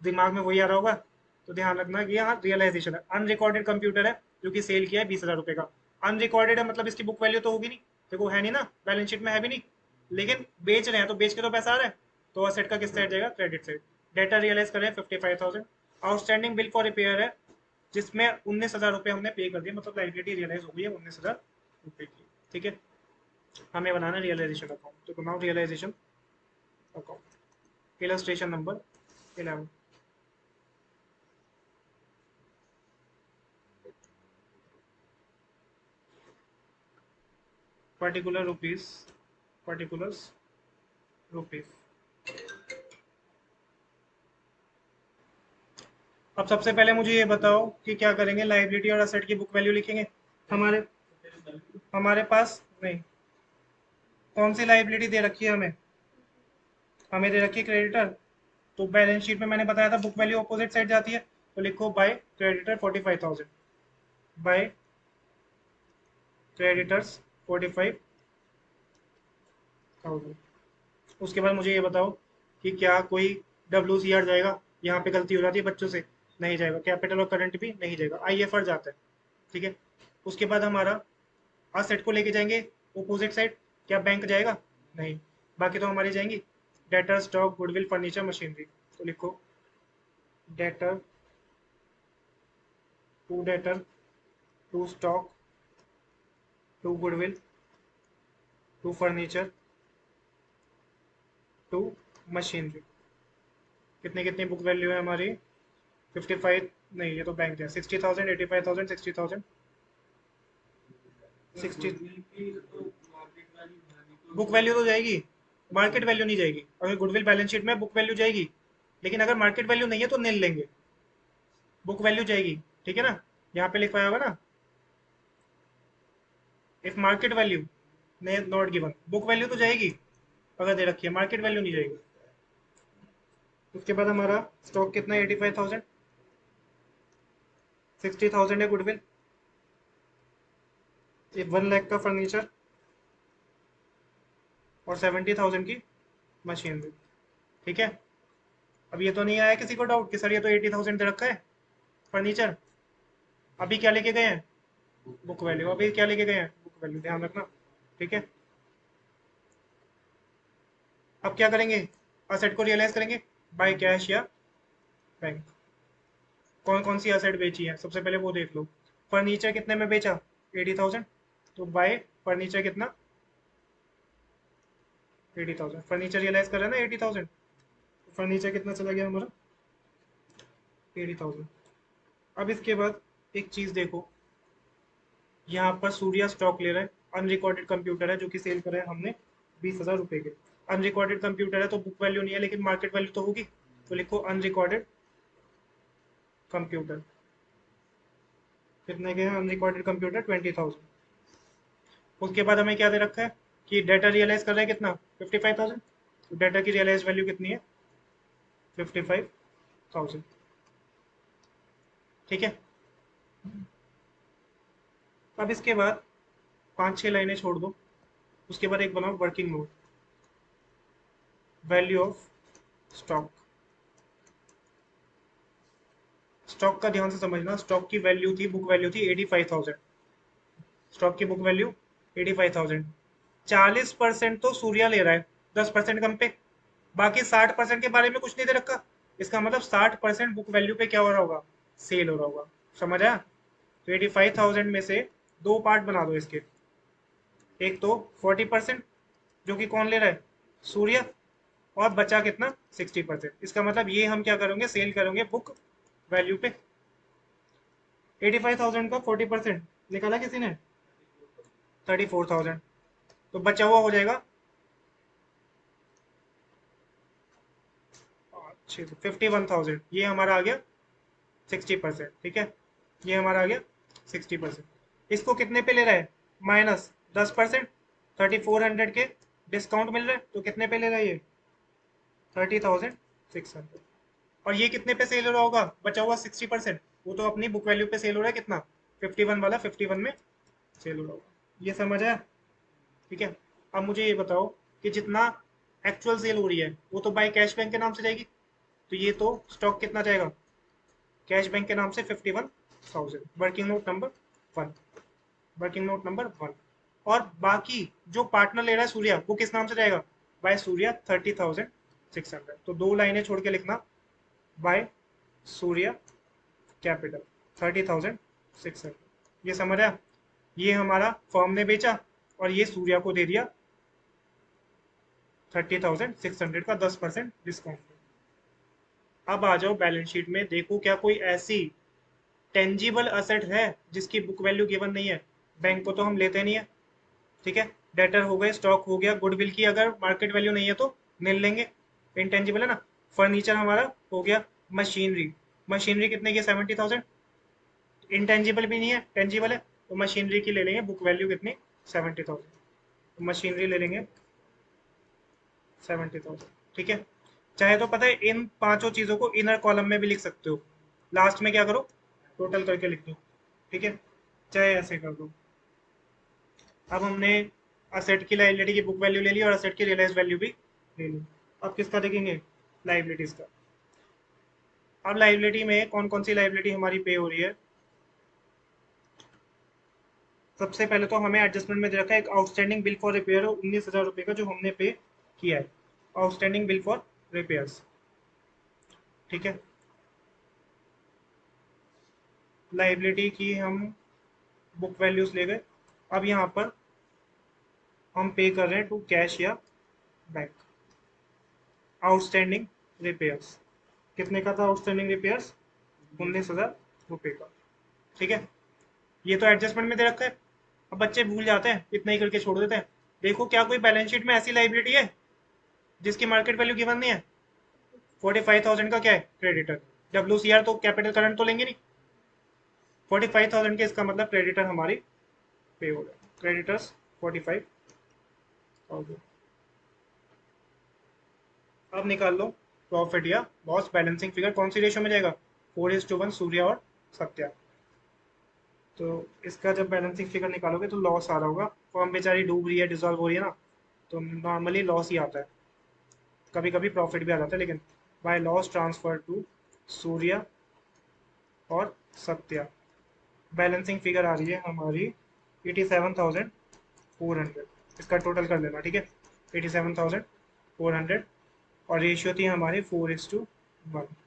दिमाग में वही आ रहा होगा। तो ध्यान रखना कि यहाँ रियलाइजेशन है। अनरिकॉर्डेड कंप्यूटर है जो कि सेल किया है 20,000 रुपए का। अनरिकॉर्डेड है मतलब इसकी बुक वैल्यू तो होगी नहीं, देखो है नहीं ना, बैलेंस शीट में है भी नहीं, लेकिन बेच रहे हैं तो बेच के तो पैसा आ रहा है, तो असेट का किस साइड जाएगा? Credit side. डेटा रियलाइज कर रहे हैं 55,000। आउटस्टैंडिंग बिल फॉर रिपेयर है, जिसमें 19,000 रुपये हमने पे कर दिए, मतलब लाइबिलिटी रियलाइज हो गई है 19,000 रुपये की। ठीक है, हमें बनाना रियलाइजेशन अकाउंट, तो बनाओ realisation account. Illustration number 11। Particular rupees, particulars rupees. अब सबसे पहले मुझे ये बताओ कि क्या करेंगे, लाइबिलिटी और असेट की बुक वैल्यू लिखेंगे। हमारे हमारे पास नहीं, कौन सी लाइबिलिटी दे रखी है हमें, हमें दे रखी है क्रेडिटर। तो बैलेंस शीट में मैंने बताया था बुक वैल्यू अपोजिट साइड जाती है, तो लिखो बाय क्रेडिटर 45,000, बाय क्रेडिटर्स 45,000। उसके बाद मुझे ये बताओ कि क्या कोई WCR जाएगा, यहाँ पे गलती हो जाती है बच्चों से, नहीं जाएगा। कैपिटल और करंट भी नहीं जाएगा, IFR जाता है, ठीक है। उसके बाद हमारा असेट को लेके जाएंगे अपोजिट साइड, क्या बैंक जाएगा, नहीं। बाकी तो हमारी जाएंगी debtor, stock, goodwill, furniture, machinery. तो लिखो debtor, to debtor, to stock, to goodwill, to furniture, to machinery. कितने कितनी बुक वैल्यू है हमारी, 55, नहीं ये तो बैंक है, 60,000, 85,000, 60,000, 60। बुक वैल्यू तो जाएगी, मार्केट वैल्यू नहीं जाएगी। अगर गुडविल बैलेंस शीट में बुक वैल्यू जाएगी, लेकिन अगर मार्केट वैल्यू नहीं है तो नील लेंगे, बुक वैल्यू जाएगी, ठीक है ना। यहाँ पे लिखवाया होगा ना, if market value not given, book value तो जाएगी अगर दे रखी है, मार्केट वैल्यू नहीं जाएगी। उसके बाद हमारा स्टॉक कितना है, 85,000, 60,000 है गुडविल, 1 लाख का फर्नीचर और 70,000 की मशीनरी, ठीक है। अब ये तो नहीं आया किसी को डाउट कि सर ये तो 80,000 दे रखा है फर्नीचर, अभी क्या लेके गए हैं, बुक वैल्यू। अभी क्या लेके गए हैं, बुक वैल्यू, ध्यान रखना, ठीक है। अब क्या करेंगे, असेट को रियलाइज करेंगे बाय कैश या बैंक। कौन कौन सी असेट बेची है सबसे पहले वो देख लो। फर्नीचर कितने में बेचा, 80,000, तो बाय फर्नीचर कितना, 80,000। फर्नीचर रियलाइज कर रहे हैं ना 80,000, फर्नीचर कितना चला गया हमारा, 80,000। अब इसके बाद एक चीज देखो, यहाँ पर सूर्या स्टॉक ले रहा है, अनरिकॉर्डेड कंप्यूटर है जो कि सेल करा है हमने 20,000 रुपए के। अनरिकॉर्डेड कंप्यूटर है तो बुक वैल्यू नहीं है, लेकिन मार्केट वैल्यू तो होगी, तो लिखो अनरिकॉर्डेड कंप्यूटर। कितने के हैं अनरिकॉर्डेड कंप्यूटर, 20,000। उसके बाद हमें क्या दे रखा है कि डेटा रियलाइज कर रहे हैं कितना, 55,000, तो डेटा की रियलाइज वैल्यू कितनी है, 55,000, ठीक है। अब इसके बाद 5-6 लाइनें छोड़ दो, उसके बाद एक बनाओ working note, value of stock. Stock का ध्यान से समझना, स्टॉक की वैल्यू थी, बुक वैल्यू थी 85,000, स्टॉक की बुक वैल्यू 85,000। 40% तो सूर्या ले रहा है, 10% कम पे, बाकी 60% के बारे में कुछ नहीं दे रखा। इसका मतलब 60% बुक वैल्यू पे क्या हो रहा होगा, सेल हो रहा होगा, समझ आया। तो 85,000 में से दो पार्ट बना दो इसके, एक तो 40% जो कि कौन ले रहा है, सूर्य, और बचा कितना, 60%। इसका मतलब ये हम क्या करेंगे, सेल करेंगे बुक वैल्यू पे। 85,000 का 40% निकाला किसी ने, 34,000, तो बचा हुआ हो जाएगा 51,000। ये हमारा आ गया 60%, ठीक है, ये हमारा आ गया 60%। इसको कितने पे ले रहा है, -10%, 3400 के डिस्काउंट मिल रहा है, तो कितने पे ले रहा है ये, 30,600। और ये कितने पे सेल हो रहा होगा, बचा हुआ 60%, वो तो अपनी बुक वैल्यू पे सेल हो रहा है कितना, 51 वाला, 51 में सेल हो रहा होगा। ये समझ आया, ठीक है। अब मुझे ये बताओ कि जितना एक्चुअल सेल हो रही है वो तो बाय कैश बैंक के नाम से जाएगी, तो ये तो स्टॉक कितना जाएगा, कैश बैंक के नाम से 51,000, working note number 1, working note number 1। और बाकी जो पार्टनर ले रहा है सूर्या, वो किस नाम से जाएगा, बाय सूर्या 30,600। तो दो लाइनें छोड़ के लिखना, बाय सूर्या कैपिटल 30,600। ये समझ आया, ये हमारा फर्म ने बेचा और ये सूर्या को दे दिया 30,600 का 10% डिस्काउंट। अब आ जाओ बैलेंस शीट में, देखो क्या कोई ऐसी टेंजिबल असेट है जिसकी बुक वैल्यू गिवन नहीं है। बैंक को तो हम लेते नहीं है, ठीक है। डेटर हो गए, स्टॉक हो गया, गुडविल की अगर मार्केट वैल्यू नहीं है तो मिल लेंगे, इंटेंजिबल है ना। फर्नीचर हमारा हो गया, मशीनरी, मशीनरी कितने की 70,000, इंटेंजिबल भी नहीं है, टेंजिबल है, तो मशीनरी की ले लेंगे बुक वैल्यू कितनी 70,000, तो मशीनरी ले लेंगे 70,000, ठीक है। चाहे तो पता है इन पांचों चीजों को इनर कॉलम में भी लिख सकते हो, लास्ट में क्या करो टोटल करके लिख दो, ठीक है, चाहे ऐसे कर दो। अब हमने असेट की लाइबिलिटी की बुक वैल्यू ले ली और असेट की रियलाइज वैल्यू भी ले ली। अब किसका देखेंगे, लाइबिलिटीज का। अब लाइबिलिटी में कौन कौन सी लाइबिलिटी हमारी पे हो रही है। सबसे पहले तो हमें एडजस्टमेंट में दे रखा है एक आउटस्टैंडिंग बिल फॉर रिपेयर 19,000 रुपये का जो हमने पे किया है, आउटस्टैंडिंग बिल फॉर रिपेयर्स, ठीक है। लाइबिलिटी की हम बुक वैल्यूज ले गए। अब यहाँ पर हम पे कर रहे हैं टू कैश या बैंक। आउटस्टैंडिंग रिपेयर्स कितने का था, आउटस्टैंडिंग रिपेयर्स 19,000 रुपये का, ठीक है। ये तो एडजस्टमेंट में दे रखा है। अब बच्चे भूल जाते हैं, इतना ही करके छोड़ देते हैं। देखो क्या कोई बैलेंस शीट में ऐसी लाइबिलिटी है जिसकी मार्केट वैल्यू गिवन नहीं है। 45,000 का क्या है, क्रेडिटर। WCR तो कैपिटल करंट तो लेंगे नहीं, 45,000 के इसका मतलब क्रेडिटर हमारी पे हो गए, क्रेडिटर्स 45,000। अब निकाल लो प्रॉफिट या लॉस, बैलेंसिंग फिगर कौन सी रेशियो में जाएगा, 4:1 सूर्या और सत्या। तो इसका जब बैलेंसिंग फिगर निकालोगे तो लॉस आ रहा होगा, फॉर्म बेचारी डूब रही है, डिजॉल्व हो रही है ना, तो नॉर्मली लॉस ही आता है, कभी कभी प्रॉफिट भी आ जाता है, लेकिन by loss transfer to Surya और सत्या बैलेंसिंग फिगर आ रही है हमारी 87,400। इसका टोटल कर लेना, ठीक है, 87,400। और रेशियो थी हमारी 4:1, तो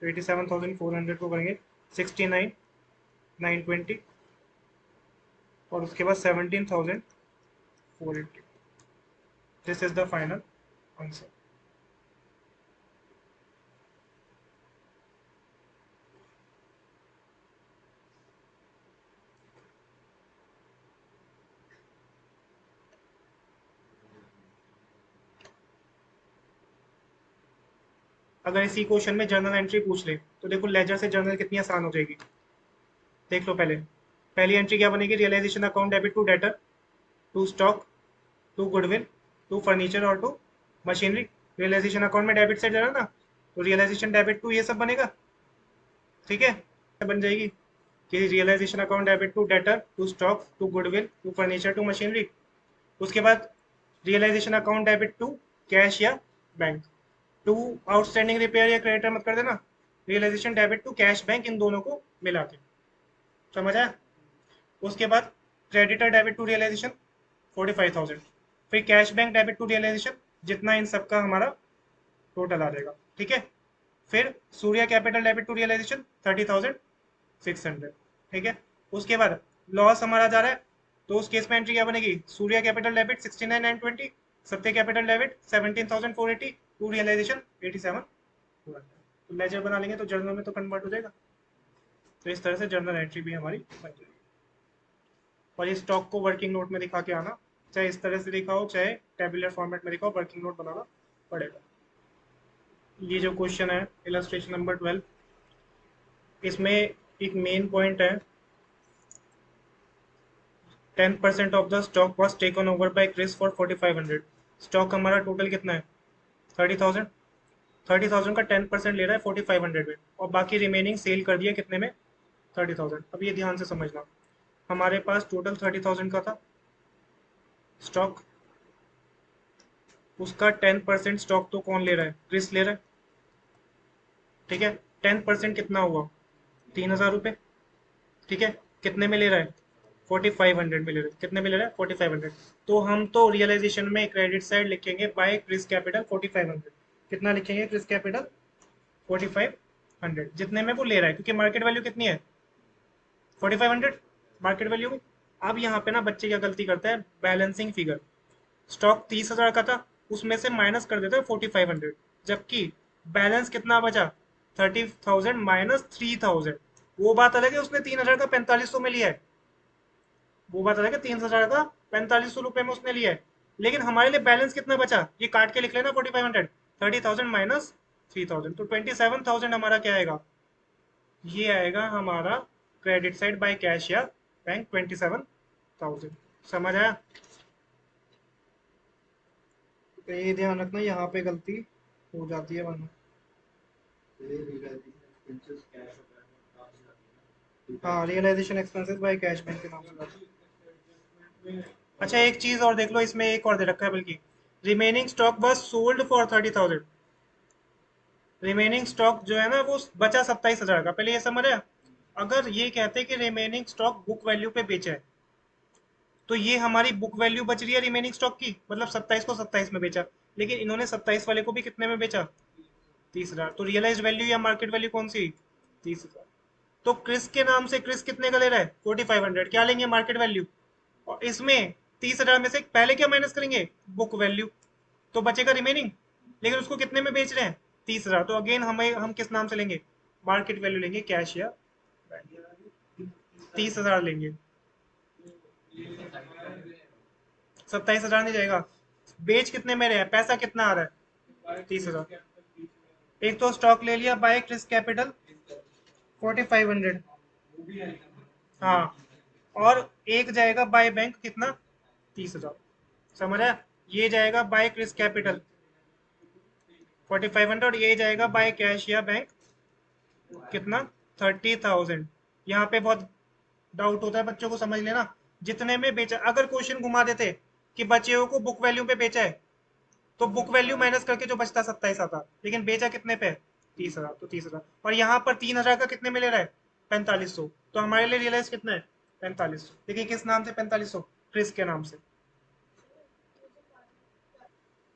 87,400 को करेंगे 69,920 और उसके बाद 17,480। This is the final answer. अगर इसी क्वेश्चन में जर्नल एंट्री पूछ ले तो देखो लेजर से जर्नल कितनी आसान हो जाएगी। देख लो पहले, पहली एंट्री क्या बनेगी, realisation account debit to debtor, to stock, to goodwill, to furniture और टू मशीनरी। रियलाइजेशन अकाउंट में डेबिट साइड जा रहा ना, तो रियलाइजेशन डेबिट टू ये सब बनेगा, ठीक है। बन जाएगी कि realisation account debit to debtor, to stock, to goodwill, to furniture, to machinery. उसके बाद realisation account debit to cash या बैंक। टू आउटस्टैंडिंग रिपेयर या क्रेडिटर मत कर देना, realisation debit to cash bank, इन दोनों को मिला के, समझ आया। उसके बाद क्रेडिटर डेबिट टू रियलाइजेशन 45,000, फिर cash bank debit to realisation, जितना इन सबका हमारा टोटल आ जाएगा, ठीक है। फिर Surya capital debit to realisation 30,600, ठीक है। उसके बाद लॉस हमारा जा रहा है, तो उस केस में एंट्री क्या बनेगी, सूर्या कैपिटल डेबिट 69,920, सत्य कैपिटल डेबिट 17,480, टू रियलाइजेशन 87,400। तो लेजर बना लेंगे तो जर्नल में तो कन्वर्ट हो जाएगा। तो इस तरह से जर्नल एंट्री भी हमारी बन जाएगी। और इस स्टॉक को वर्किंग नोट में दिखा के आना, चाहे इस तरह से दिखा हो चाहे टेबुलर फॉर्मेट में दिखा हो, वर्किंग नोट बनाना पड़ेगा। ये जो क्वेश्चन है इलस्ट्रेशन नंबर 12, इसमें एक मेन पॉइंट है, 10% of the stock was taken over by Chris for 4,500। Stock हमारा टोटल कितना है 30,000, 30,000 का 10% ले रहा है 4,500 में, और बाकी रिमेनिंग सेल कर दिया कितने में 30,000। अब ये ध्यान से समझना, हमारे पास टोटल 30,000 का था स्टॉक, उसका 10% स्टॉक तो कौन ले रहा है, क्रिस ले रहा है, ठीक है। 10% कितना हुआ 3,000 रुपये, ठीक है। कितने में ले रहा है 4,500 में ले रहा है, कितने में ले रहा है 4,500। तो हम तो रियलाइजेशन में क्रेडिट साइड लिखेंगे बाय क्रिस कैपिटल 4,500, कितना लिखेंगे क्रिस कैपिटल 4,500, जितने में वो ले रहा है, क्योंकि मार्केट वैल्यू कितनी है 4,500 मार्केट वैल्यू में। अब यहाँ पे ना बच्चे क्या गलती करता है, बैलेंसिंग फिगर स्टॉक 30,000 का था, उसमें से माइनस कर देते 4,500, जबकि बैलेंस कितना बचा 30,000 माइनस 3,000। वो बात अलग है उसने 3,000 का 4500 में लिया है, वो बात अलग है 3,000 का 4500 रुपए में उसने लिया है, लेकिन हमारे लिए बैलेंस कितना बचा ये काट के लिख लेना 4,500, 30,000 माइनस 3,000, तो 27,000 हमारा क्या आएगा, ये आएगा हमारा क्रेडिट साइड बाय कैश या बैंक 27,000। समझ आया? तो ये ध्यान रखना यहाँ पे गलती हो जाती है वरना। हाँ, realisation expenses by cash bank के नाम से जाती है। अच्छा एक चीज और देख लो, इसमें एक और दे रखा है बल्कि, रिमेनिंग स्टॉक बस सोल्ड फॉर 30,000। रिमेनिंग स्टॉक जो है ना वो बचा 27,000 का, पहले ये समझ आया? अगर ये कहते हैं कि रिमेनिंग स्टॉक बुक वैल्यू पे बेचा है, तो ये हमारी बुक वैल्यू बच रही है रिमेनिंग स्टॉक की, मतलब 27 को 27 में बेचा, लेकिन इन्होंने 27 वाले को भी कितने में बेचा, 30,000, तो रियलाइज वैल्यू या मार्केट वैल्यू कौन सी, 30,000। तो क्रिस के नाम से क्रिस कितने का ले रहा है 4,500, क्या लेंगे मार्केट वैल्यू, और इसमें 30,000 में से पहले क्या माइनस करेंगे, बुक वैल्यू, तो बचेगा रिमेनिंग, लेकिन उसको कितने में बेच रहे हैं 30,000, तो अगेन हम किस नाम से लेंगे, मार्केट वैल्यू लेंगे, कैश या 30,000 लेंगे। 27,000 नहीं जाएगा, बेच कितने में रहे हैं, पैसा कितना आ रहा है 30,000। एक तो स्टॉक ले लिया बाय क्रिस कैपिटल 4,500, हाँ, और एक जाएगा बाय बैंक कितना 30,000, समझ आया? ये जाएगा बाय क्रिस कैपिटल 4,500, और ये जाएगा बाय कैश या बैंक कितना 30,000। यहाँ पे बहुत डाउट होता है बच्चों को, समझ लेना, जितने में बेचा, अगर क्वेश्चन घुमा देते कि बचे हुए को बुक वैल्यू पे बेचा है, तो बुक वैल्यू माइनस करके जो बचता 27 आता, लेकिन बेचा कितने पे 30,000, तो 30,000, और यहाँ पर 3,000 का कितने में ले रहा है 4,500, तो हमारे लिए रियलाइज कितना है 4,500। देखिए किस नाम से 4,500, क्रिस के नाम से।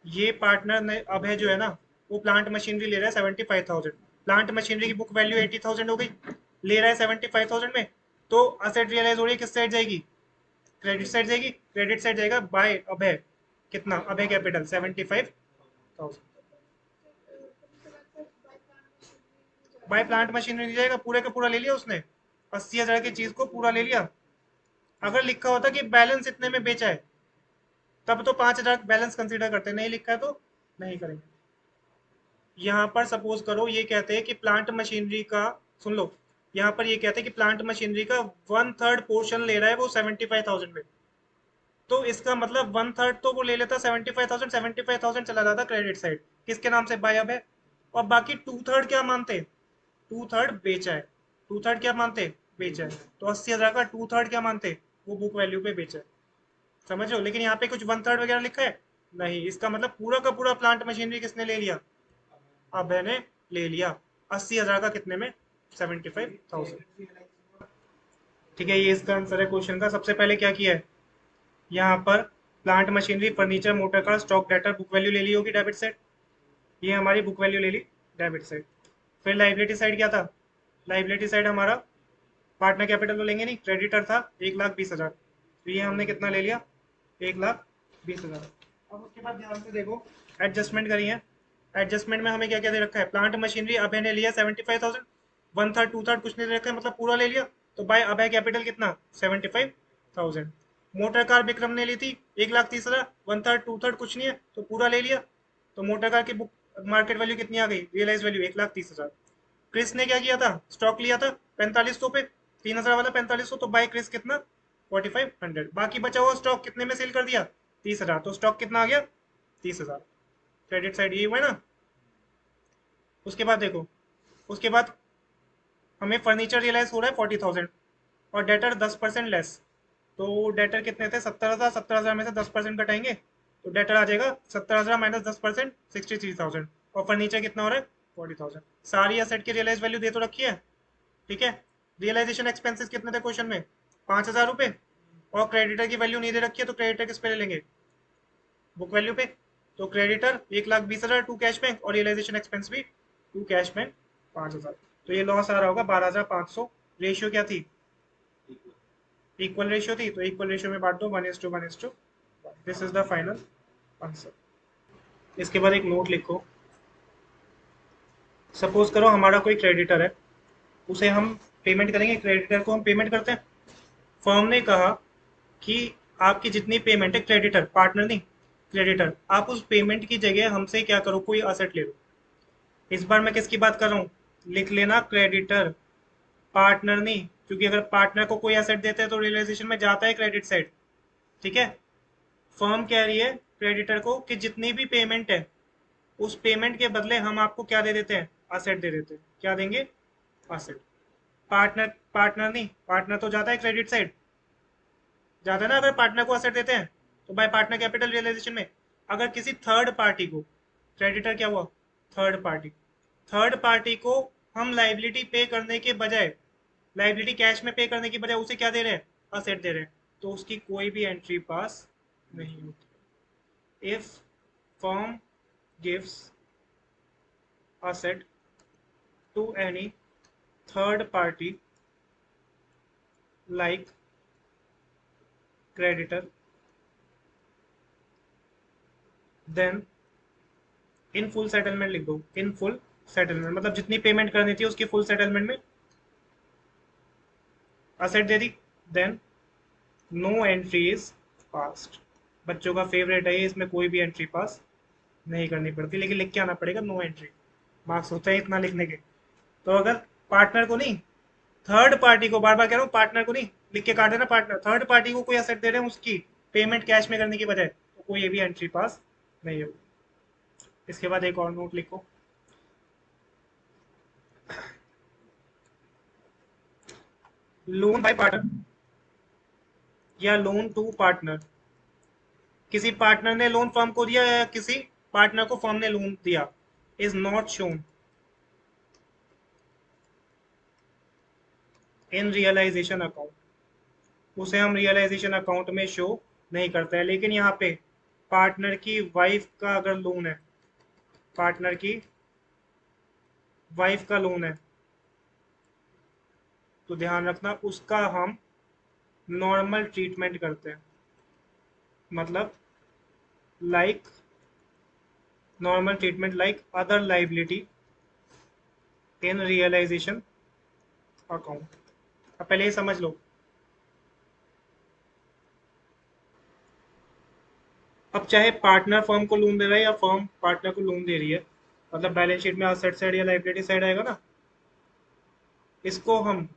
ये पार्टनर ने अब है जो है ना, वो प्लांट मशीनरी ले रहा है 75,000, प्लांट मशीनरी की बुक वैल्यू 80,000 हो गई, ले रहा है 75,000 में, तो असेट रियलाइज हो रही है किस साइड जाएगी, क्रेडिट साइड जाएगी, क्रेडिट साइड जाएगा बाय अभय, कितना अभय कैपिटल 75,000, बाय प्लांट मशीनरी नहीं जाएगा, पूरे का पूरा ले लिया उसने, 80,000 की चीज को पूरा ले लिया। अगर लिखा होता कि बैलेंस इतने में बेचा है, तब तो 5,000 बैलेंस कंसीडर करते, नहीं लिखा है तो नहीं करेंगे। यहाँ पर सपोज करो ये कहते हैं कि प्लांट मशीनरी का, सुन लो, यहाँ पर ये कहते हैं कि प्लांट मशीनरी का 1/3 पोर्शन ले रहा है वो 75,000 में, तो इसका मतलब 1/3 तो वो ले लेता 75,000, 75,000 चला जाता क्रेडिट साइड किसके नाम से, बाय अब है, और बाकी 2/3 क्या मानते, 2/3 बेचा है, 2/3 क्या मानते, बेचा है, तो 80,000 का 2/3 क्या मानते, वो बुक वैल्यू पे बेचा है, समझ लो, लेकिन यहाँ पे कुछ 1/3 वगैरह लिखा है नहीं, इसका मतलब पूरा का पूरा प्लांट मशीनरी किसने ले लिया, अब मैंने ले लिया 80,000 का कितने में 75,000। ठीक है, ये इसका आंसर है क्वेश्चन का। सबसे पहले क्या किया है, यहाँ पर plant machinery furniture motor car stock debtor book value ले ली होगी डेबिट साइड, ये हमारी बुक वैल्यू ले ली डेबिट साइड। फिर लाइबिलिटी साइड क्या था, लाइबिलिटी साइड हमारा पार्टनर कैपिटल तो लेंगे नहीं, क्रेडिटर था 1,20,000, तो ये हमने कितना ले लिया 1,20,000। अब उसके बाद ध्यान से देखो, एडजस्टमेंट करी है, एडजस्टमेंट में हमें क्या क्या दे रखा है, प्लांट मशीनरी अभय ने लिया 75,000, 1/3 2/3 कुछ नहीं दे रखा है, मतलब पूरा ले लिया, तो बाय अभय कैपिटल कितना 75,000। मोटर कार विक्रम ने ली थी 1,30,000, 1/3 2/3 कुछ नहीं है, तो पूरा ले लिया, तो मोटर कार की बुक मार्केट वैल्यू कितनी आ गई, रियलाइज वैल्यू 1,30,000। क्रिस ने क्या किया था, स्टॉक लिया था 4500 पे, 3,000 वाला 4500, तो बाय क्रिस कितना 4,500, बाकी बचा हुआ स्टॉक कितने में सेल कर दिया 30,000, तो स्टॉक कितना आ गया 30,000, क्रेडिट साइड ये हुआ है ना। उसके बाद देखो, उसके बाद हमें फर्नीचर रियलाइज हो रहा है 40,000, और डेटर 10% लेस, तो डेटर कितने थे 70,000, 70,000 में से 10% घटाएंगे, तो डेटर आ जाएगा 70,000 माइनस 10% 63,000, और फर्नीचर कितना हो रहा है 40,000। सारी एसेट की रियलाइज वैल्यू दे तो रखी है, ठीक है। रियलाइजेशन एक्सपेंसेस कितने थे क्वेश्चन में 5,000 रुपए, और क्रेडिटर की वैल्यू नहीं दे रखी है, तो क्रेडिटर किस पे ले लेंगे बुक वैल्यू पे, तो क्रेडिटर 1,20,000 टू कैश बैंक, और रियलाइजेशन एक्सपेंस भी टू कैश बैंक 5,000, तो ये लॉस आ रहा होगा 12,500। रेशियो क्या थी, इक्वल रेशियो थी, तो इक्वल रेशियो में बांट दो 1:1:1। This is the final answer. इसके बाद एक नोट लिखो। सपोज करो हमारा कोई क्रेडिटर है, उसे हम पेमेंट करेंगे, क्रेडिटर को हम पेमेंट करते हैं। फर्म ने कहा कि आपकी जितनी पेमेंट है, क्रेडिटर, पार्टनर नहीं, क्रेडिटर, आप उस पेमेंट की जगह हमसे क्या करो, कोई असेट ले लो। इस बार मैं किसकी बात कर रहा हूँ, लिख लेना क्रेडिटर, पार्टनर नहीं, क्योंकि अगर पार्टनर को कोई एसेट देते हैं तो रियलाइजेशन में जाता है क्रेडिट साइड। ठीक है। फर्म कह रही है क्रेडिटर को कि जितनी भी पेमेंट है, उस पेमेंट के बदले हम आपको क्या दे देते हैं, असेट दे देते हैं। क्या देंगे, असेट। पार्टनर, पार्टनर नहीं, पार्टनर तो जाता है क्रेडिट साइड, जाता है ना। अगर पार्टनर को असेट देते हैं तो बाय पार्टनर कैपिटल रियलाइजेशन में। अगर किसी थर्ड पार्टी को, क्रेडिटर क्या हुआ, थर्ड पार्टी, थर्ड पार्टी को हम लाइबिलिटी पे करने के बजाय, लाइबिलिटी कैश में पे करने की बजाय उसे क्या दे रहे हैं, असेट दे रहे हैं, तो उसकी कोई भी एंट्री पास नहीं होती। If firm gives asset to any third party like creditor, then in full settlement लिख दो। in full settlement मतलब जितनी पेमेंट करनी थी उसकी फुल सेटलमेंट में असेट दे दी, then no entry is passed. बच्चों का फेवरेट है ये, इसमें कोई भी एंट्री पास नहीं करनी पड़ती, लेकिन लिख के आना पड़ेगा नो एंट्री। मार्क्स होता है इतना लिखने के। तो अगर पार्टनर को नहीं, थर्ड पार्टी को, बार बार कह रहा हूँ पार्टनर को नहीं, लिख के काट देना पार्टनर, थर्ड पार्टी को कोई असेट दे रहे हैं उसकी पेमेंट कैश में करने की बजाय, तो कोई भी एंट्री पास नहीं होगी। इसके बाद एक और नोट लिखो। लोन बाय पार्टनर या लोन टू पार्टनर, किसी पार्टनर ने लोन फर्म को दिया या किसी पार्टनर को फर्म ने लोन दिया, is not shown in realisation account. उसे हम रियलाइजेशन अकाउंट में शो नहीं करता है। लेकिन यहाँ पे पार्टनर की वाइफ का अगर लोन है, पार्टनर की वाइफ का लोन है, तो ध्यान रखना उसका हम नॉर्मल ट्रीटमेंट करते हैं। मतलब like, normal treatment like other liability in realisation account. अब पहले ये समझ लो। अब चाहे पार्टनर फर्म को लोन दे रहा है या फर्म पार्टनर को लोन दे रही है, मतलब बैलेंस शीट में असेट साइड या लाइबिलिटी साइड आएगा ना, इसको हम,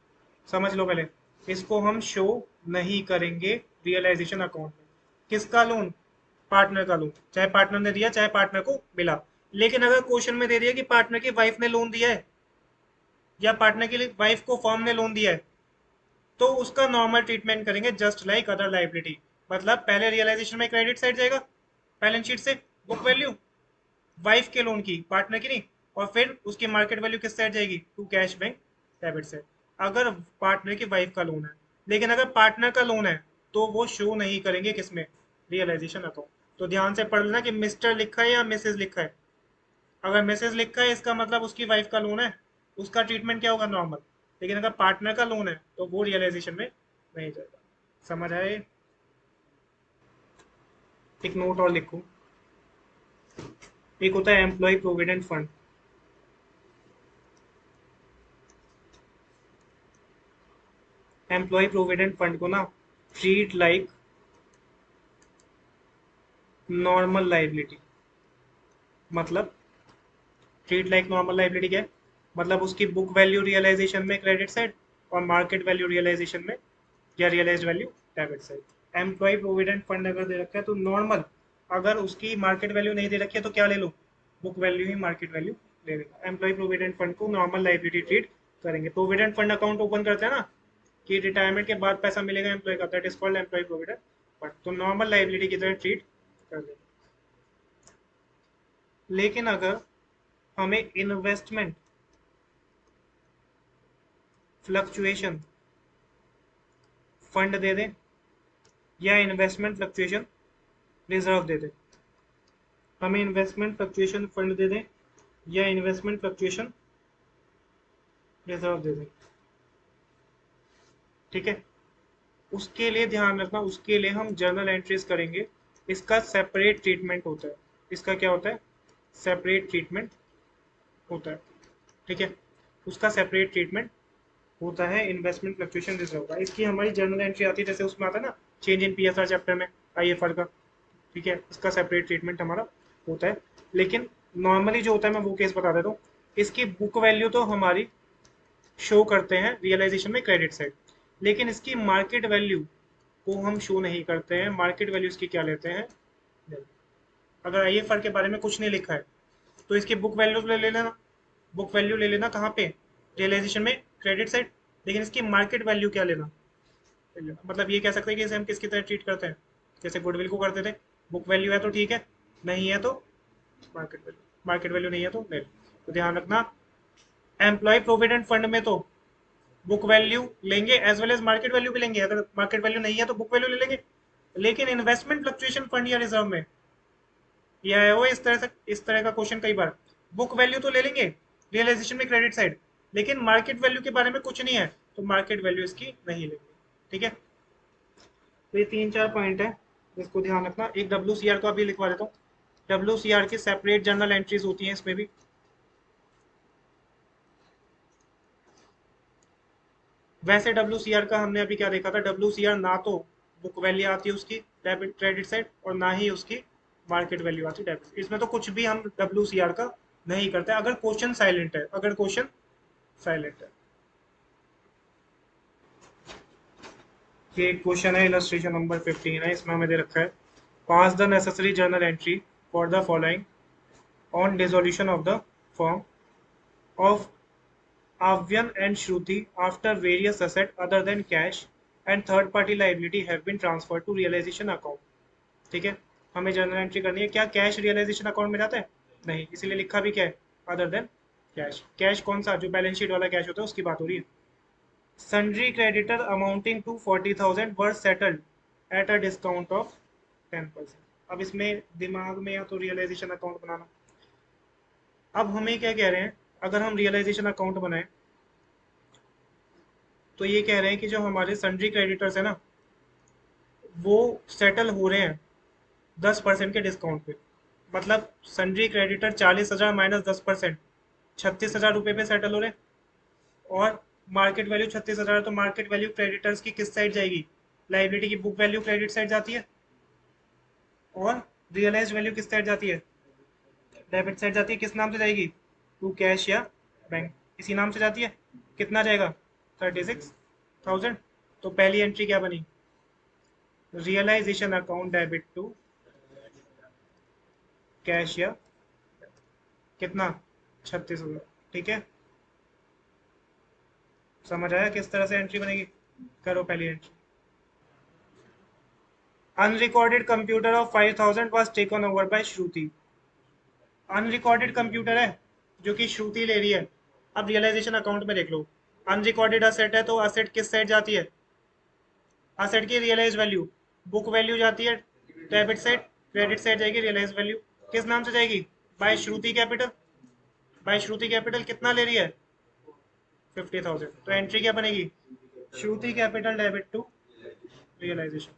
समझ लो पहले, इसको हम शो नहीं करेंगे रियलाइजेशन अकाउंट में। किसका लोन, पार्टनर का लोन, चाहे पार्टनर ने दिया चाहे पार्टनर को मिला। लेकिन अगर क्वेश्चन में दे दिया कि पार्टनर की वाइफ ने लोन दिया है या पार्टनर की वाइफ को फर्म ने लोन दिया है, तो उसका नॉर्मल ट्रीटमेंट करेंगे जस्ट लाइक अदर लाइबिलिटी। मतलब पहले रियलाइजेशन में क्रेडिट साइड जाएगा बैलेंस शीट से, बुक वैल्यू वाइफ के लोन की, पार्टनर की नहीं, और फिर उसकी मार्केट वैल्यू किस साइड जाएगी, to cash bank debit side, अगर पार्टनर की वाइफ का लोन है। लेकिन अगर पार्टनर का लोन है तो वो शो नहीं करेंगे किसमें, रियलाइजेशन अकाउंट। तो ध्यान से पढ़ लेना कि मिस्टर लिखा है या मिसेज लिखा है। अगर मिसेज लिखा है इसका मतलब उसकी वाइफ का लोन है, उसका ट्रीटमेंट क्या होगा, नॉर्मल। लेकिन अगर पार्टनर का लोन है तो वो रियलाइजेशन में नहीं जाएगा। समझ आए। एक नोट और लिखो। एक होता है employee provident fund. Employee provident fund को ना ट्रीट लाइक नॉर्मल लाइबिलिटी। मतलब ट्रीट लाइक नॉर्मल लाइबिलिटी क्या है, मतलब उसकी बुक वैल्यू रियलाइजेशन में क्रेडिट साइड और मार्केट वैल्यू रियलाइजेशन में या realised value debit side. Employee provident fund अगर दे रखा है तो नॉर्मल, अगर उसकी मार्केट वैल्यू नहीं दे रखी है तो क्या ले लो, बुक वैल्यू ही मार्केट वैल्यू ले लेगा। एम्प्लॉय प्रोविडेंट फंड को नॉर्मल लाइबिलिटी ट्रीट करेंगे। प्रोविडेंट फंड अकाउंट ओपन करते हैं ना कि रिटायरमेंट के बाद पैसा मिलेगा एम्प्लॉय का, that is called employee provident fund. तो नॉर्मल लाइबिलिटी की तरह ट्रीट कर देंगे। लेकिन अगर हमें इन्वेस्टमेंट फ्लक्चुएशन फंड दे दें या इन्वेस्टमेंट फ्लक्चुएशन रिजर्व दे दें, हमें इन्वेस्टमेंट फ्लक्चुएशन फंड दे दें या इन्वेस्टमेंट फ्लक्चुएशन रिजर्व दे दें, ठीक है, उसके लिए ध्यान रखना, उसके लिए हम जर्नल एंट्रीज करेंगे इसका सेपरेट ट्रीटमेंट होता है। इसका क्या होता है? सेपरेट ट्रीटमेंट होता है, ठीक है। उसका सेपरेट ट्रीटमेंट होता है इन्वेस्टमेंट फ्लक्चुएशन रिजर्व का। इसकी हमारी जर्नल एंट्री आती है, जैसे उसमें आता है ना चेंज इन पीएसआर चैप्टर में आईएफआर का, ठीक है। इसका सेपरेट ट्रीटमेंट हमारा होता है। लेकिन नॉर्मली जो होता है, मैं वो केस बता देता हूँ। इसकी बुक वैल्यू तो हमारी शो करते हैं रियलाइजेशन में क्रेडिट साइड, लेकिन इसकी मार्केट वैल्यू को हम शो नहीं करते हैं। मार्केट वैल्यू इसकी क्या लेते हैं? अगर आईएफआर के बारे में कुछ नहीं लिखा है तो इसकी बुक वैल्यू ले लेना। बुक वैल्यू ले लेना कहाँ पे? रियलाइजेशन में क्रेडिट साइड। लेकिन इसकी मार्केट वैल्यू क्या लेना? मतलब ये कह सकते हैं कि इसे हम किसकी तरह ट्रीट करते हैं, जैसे गुडविल को करते थे। बुक वैल्यू है तो ठीक है, नहीं है तो मार्केट वैल्यू। मार्केट वैल्यू नहीं है तो नहीं। तो ध्यान रखना, एम्प्लॉय प्रोविडेंट फंड में तो बुक वैल्यू लेंगे as well as market value भी लेंगे। अगर मार्केट वैल्यू नहीं है तो बुक वैल्यू ले लेंगे। लेकिन इन्वेस्टमेंट फ्लक्चुएशन फंड या रिजर्व में ये आया हुआ इस तरह से, इस तरह का क्वेश्चन कई बार। बुक वैल्यू तो ले लेंगे रियलाइजेशन में क्रेडिट साइड, लेकिन मार्केट वैल्यू के बारे में कुछ नहीं है, तो मार्केट वैल्यू इसकी नहीं लेंगे, ठीक है। तो ये 3-4 पॉइंट है जिसको ध्यान रखना। एक डब्ल्यू को अभी लिखवा देता हूँ। डब्ल्यू की सेपरेट जर्नल एंट्रीज होती हैं इसमें भी। वैसे डब्ल्यू का हमने अभी क्या देखा था, डब्ल्यू ना तो बुक वैल्यू आती है उसकी डेबिट क्रेडिट साइड, और ना ही उसकी मार्केट वैल्यू आती है डेबिट। इसमें तो कुछ भी हम डब्ल्यू का नहीं करते अगर क्वेश्चन साइलेंट है, अगर क्वेश्चन साइलेंट है। ये क्वेश्चन है, इलस्ट्रेशन नंबर 15 है, इसमें हमें दे रखा है pass the necessary journal entry for the following on dissolution of the form of Avyan and Shruti after various assets other than cash and third party liability have been transferred to realization account, ठीक है। हमें जर्नल एंट्री करनी है। क्या कैश रियलाइजेशन अकाउंट में जाता है? नहीं, इसीलिए लिखा भी क्या है? Other than cash. कैश कौन सा? जो बैलेंस शीट वाला कैश होता है उसकी बात हो रही है। Sundry creditor amounting to 40,000 were settled at a discount of 10%। अब इसमें दिमाग में या तो रियलाइजेशन अकाउंट बनाना। अब हमें क्या कह रहे हैं, अगर हम रियलाइजेशन अकाउंट बनाए तो ये कह रहे हैं कि जो हमारे सन्ड्री क्रेडिटर्स है ना, वो सेटल हो रहे हैं 10% के डिस्काउंट पे। मतलब सन्ड्री क्रेडिटर 40,000 माइनस 10%, 36,000 रुपये पे सेटल हो रहे हैं। और मार्केट वैल्यू 36,000 है, तो मार्केट वैल्यू क्रेडिटर्स की किस साइड जाएगी? लाइबिलिटी की बुक वैल्यू क्रेडिट साइड जाती है, और रियलाइज वैल्यू किस साइड जाती है? डेबिट साइड जाती है। किस नाम से जाएगी? टू कैश या बैंक, इसी नाम से जाती है। कितना जाएगा? 36,000। तो पहली एंट्री क्या बनी? Realisation account debit to cash या कितना? 36,000, ठीक है। समझ आया किस तरह से एंट्री बनेगी? करो पहली entry. Unrecorded computer of 5,000 was taken over bye Shruti. Unrecorded computer है जो कि श्रुति ले रही है। अब रियलाइजेशन अकाउंट में देख लो, अनरिकॉर्डेड असेट है तो असेट किस साइड जाती है? असेट की रियलाइज वैल्यू, बुक वैल्यू जाती है डेबिट साइड, क्रेडिट साइड जाएगी रियलाइज वैल्यू। किस नाम से जाएगी? By Shruti capital. By Shruti capital कितना ले रही है? 50,000। तो एंट्री क्या बनेगी? Shruti capital debit to realisation.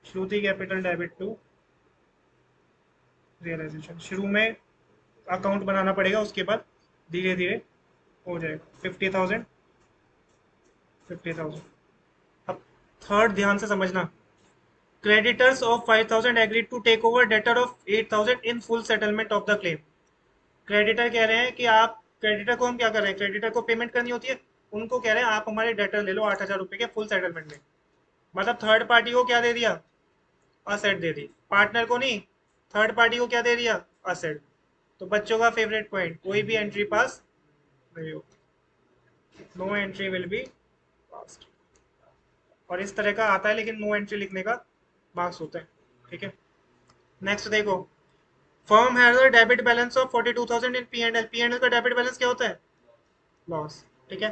Shruti capital debit to realisation. शुरू में अकाउंट बनाना पड़ेगा, उसके बाद धीरे धीरे हो जाएगा। 50,000, 50,000। अब थर्ड ध्यान से समझना। Creditors of 5,000 agreed to take over debtor of 8,000 in full settlement of the claim. Creditor कह रहे हैं कि आप, क्रेडिटर को हम क्या कर रहे हैं, क्रेडिटर को पेमेंट करनी होती है, उनको कह रहे हैं आप हमारे डेटर ले लो 8,000 रुपये के फुल सेटलमेंट में। मतलब थर्ड पार्टी को क्या दे दिया? असेट दे दी। पार्टनर को नहीं, थर्ड पार्टी को क्या दे दिया? असेट। तो बच्चों का फेवरेट पॉइंट, कोई भी एंट्री पास नहीं हो, no entry will be passed. और इस तरह का आता है, लेकिन नो एंट्री लिखने का मार्क्स होता है, ठीक है। नेक्स्ट देखो, firm has a debit balance of 42,000 in P and L. P and L का डेबिट बैलेंस क्या होता है? लॉस, ठीक है।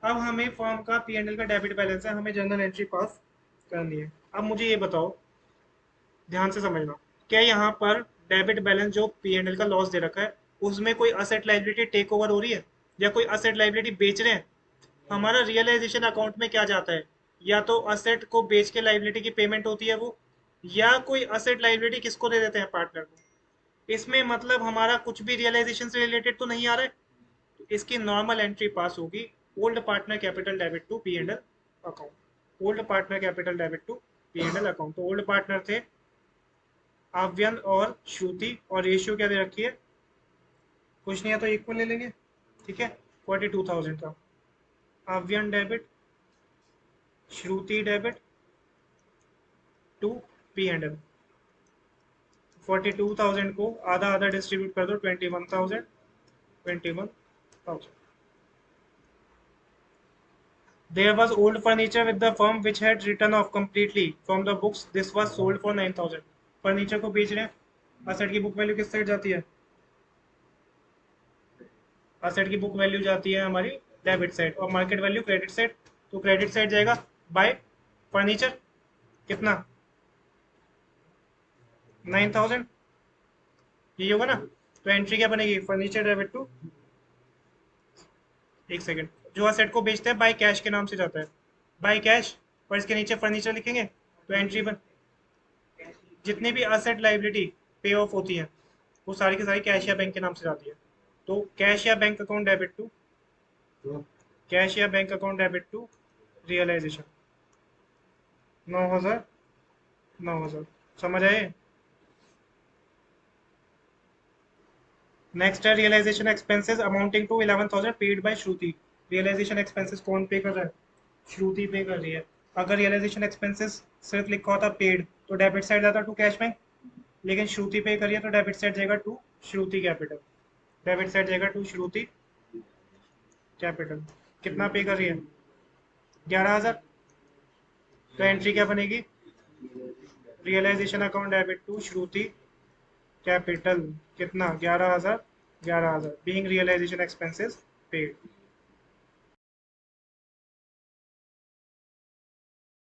अब हमें फर्म का पी एंड एल का डेबिट बैलेंस है, हमें जनरल एंट्री पास करनी है। अब मुझे ये बताओ, ध्यान से समझना, क्या यहाँ पर डेबिट बैलेंस जो पी एंड एल का लॉस दे रखा है, उसमें कोई असेट लाइबिलिटी टेक ओवर हो रही है, या कोई असेट लाइबिलिटी बेच रहे हैं? हमारा रियलाइजेशन अकाउंट में क्या जाता है? या तो असेट को बेच के लाइबिलिटी की पेमेंट होती है वो, या कोई असेट लाइबिलिटी किसको दे देते हैं, पार्टनर को। इसमें मतलब हमारा कुछ भी रियलाइजेशन से रिलेटेड तो नहीं आ रहा है, तो इसकी नॉर्मल एंट्री पास होगी, old partner capital debit to P and L account. Old partner capital debit to P and L account. तो ओल्ड पार्टनर थे आव्यन और श्रुति, और रेशियो क्या दे रखी है, कुछ नहीं है तो इक्वल ले लेंगे, ठीक है। 42,000 का Avyan debit, Shruti debit to P and L. 42,000 को आधा आधा डिस्ट्रीब्यूट कर दो, 21,000, 21,000। There was old furniture with the firm which had written off completely from the books. This was sold for 9,000. Furniture को बेच रहे हैं, असेट की बुक वैल्यू किस साइड जाती है, असेट की बुक वैल्यू जाती है हमारी डेबिट साइड, और मार्केट वैल्यू क्रेडिट साइड। तो क्रेडिट साइड जाएगा बाय फर्नीचर, कितना, 9,000, यही होगा ना। तो एंट्री क्या बनेगी, फर्नीचर डेबिट टू, एक सेकेंड, जो असेट को बेचते हैं बाय कैश के नाम से जाता है, बाय कैश, और इसके नीचे फर्नीचर लिखेंगे, तो एंट्री बन, जितनी भी असेट लाइबिलिटी पे ऑफ होती हैं वो सारी की सारी कैश या बैंक के नाम से जाती है। तो कैश या bank account debit to, cash या bank account debit to realisation, 9,000, 9,000, समझ आए। नेक्स्ट है realisation expenses amounting to 11,000 paid by Shruti. Realisation expenses कौन पे कर रहा है, श्रुति पे कर रही है। अगर रियलाइजेशन एक्सपेंसेस सिर्फ लिखा होता पेड तो डेबिट साइड जाता टू कैश बैंक, लेकिन श्रुति पे करिए तो डेबिट साइड जाएगा to Shruti capital, debit side जाएगा टू श्रुति कैपिटल। कितना पे कर रही है, 11,000। तो एंट्री क्या बनेगी, realisation account debit to Shruti capital, कितना, 11,000, 11,000 बीइंग रियलाइजेशन एक्सपेंसेस पेड।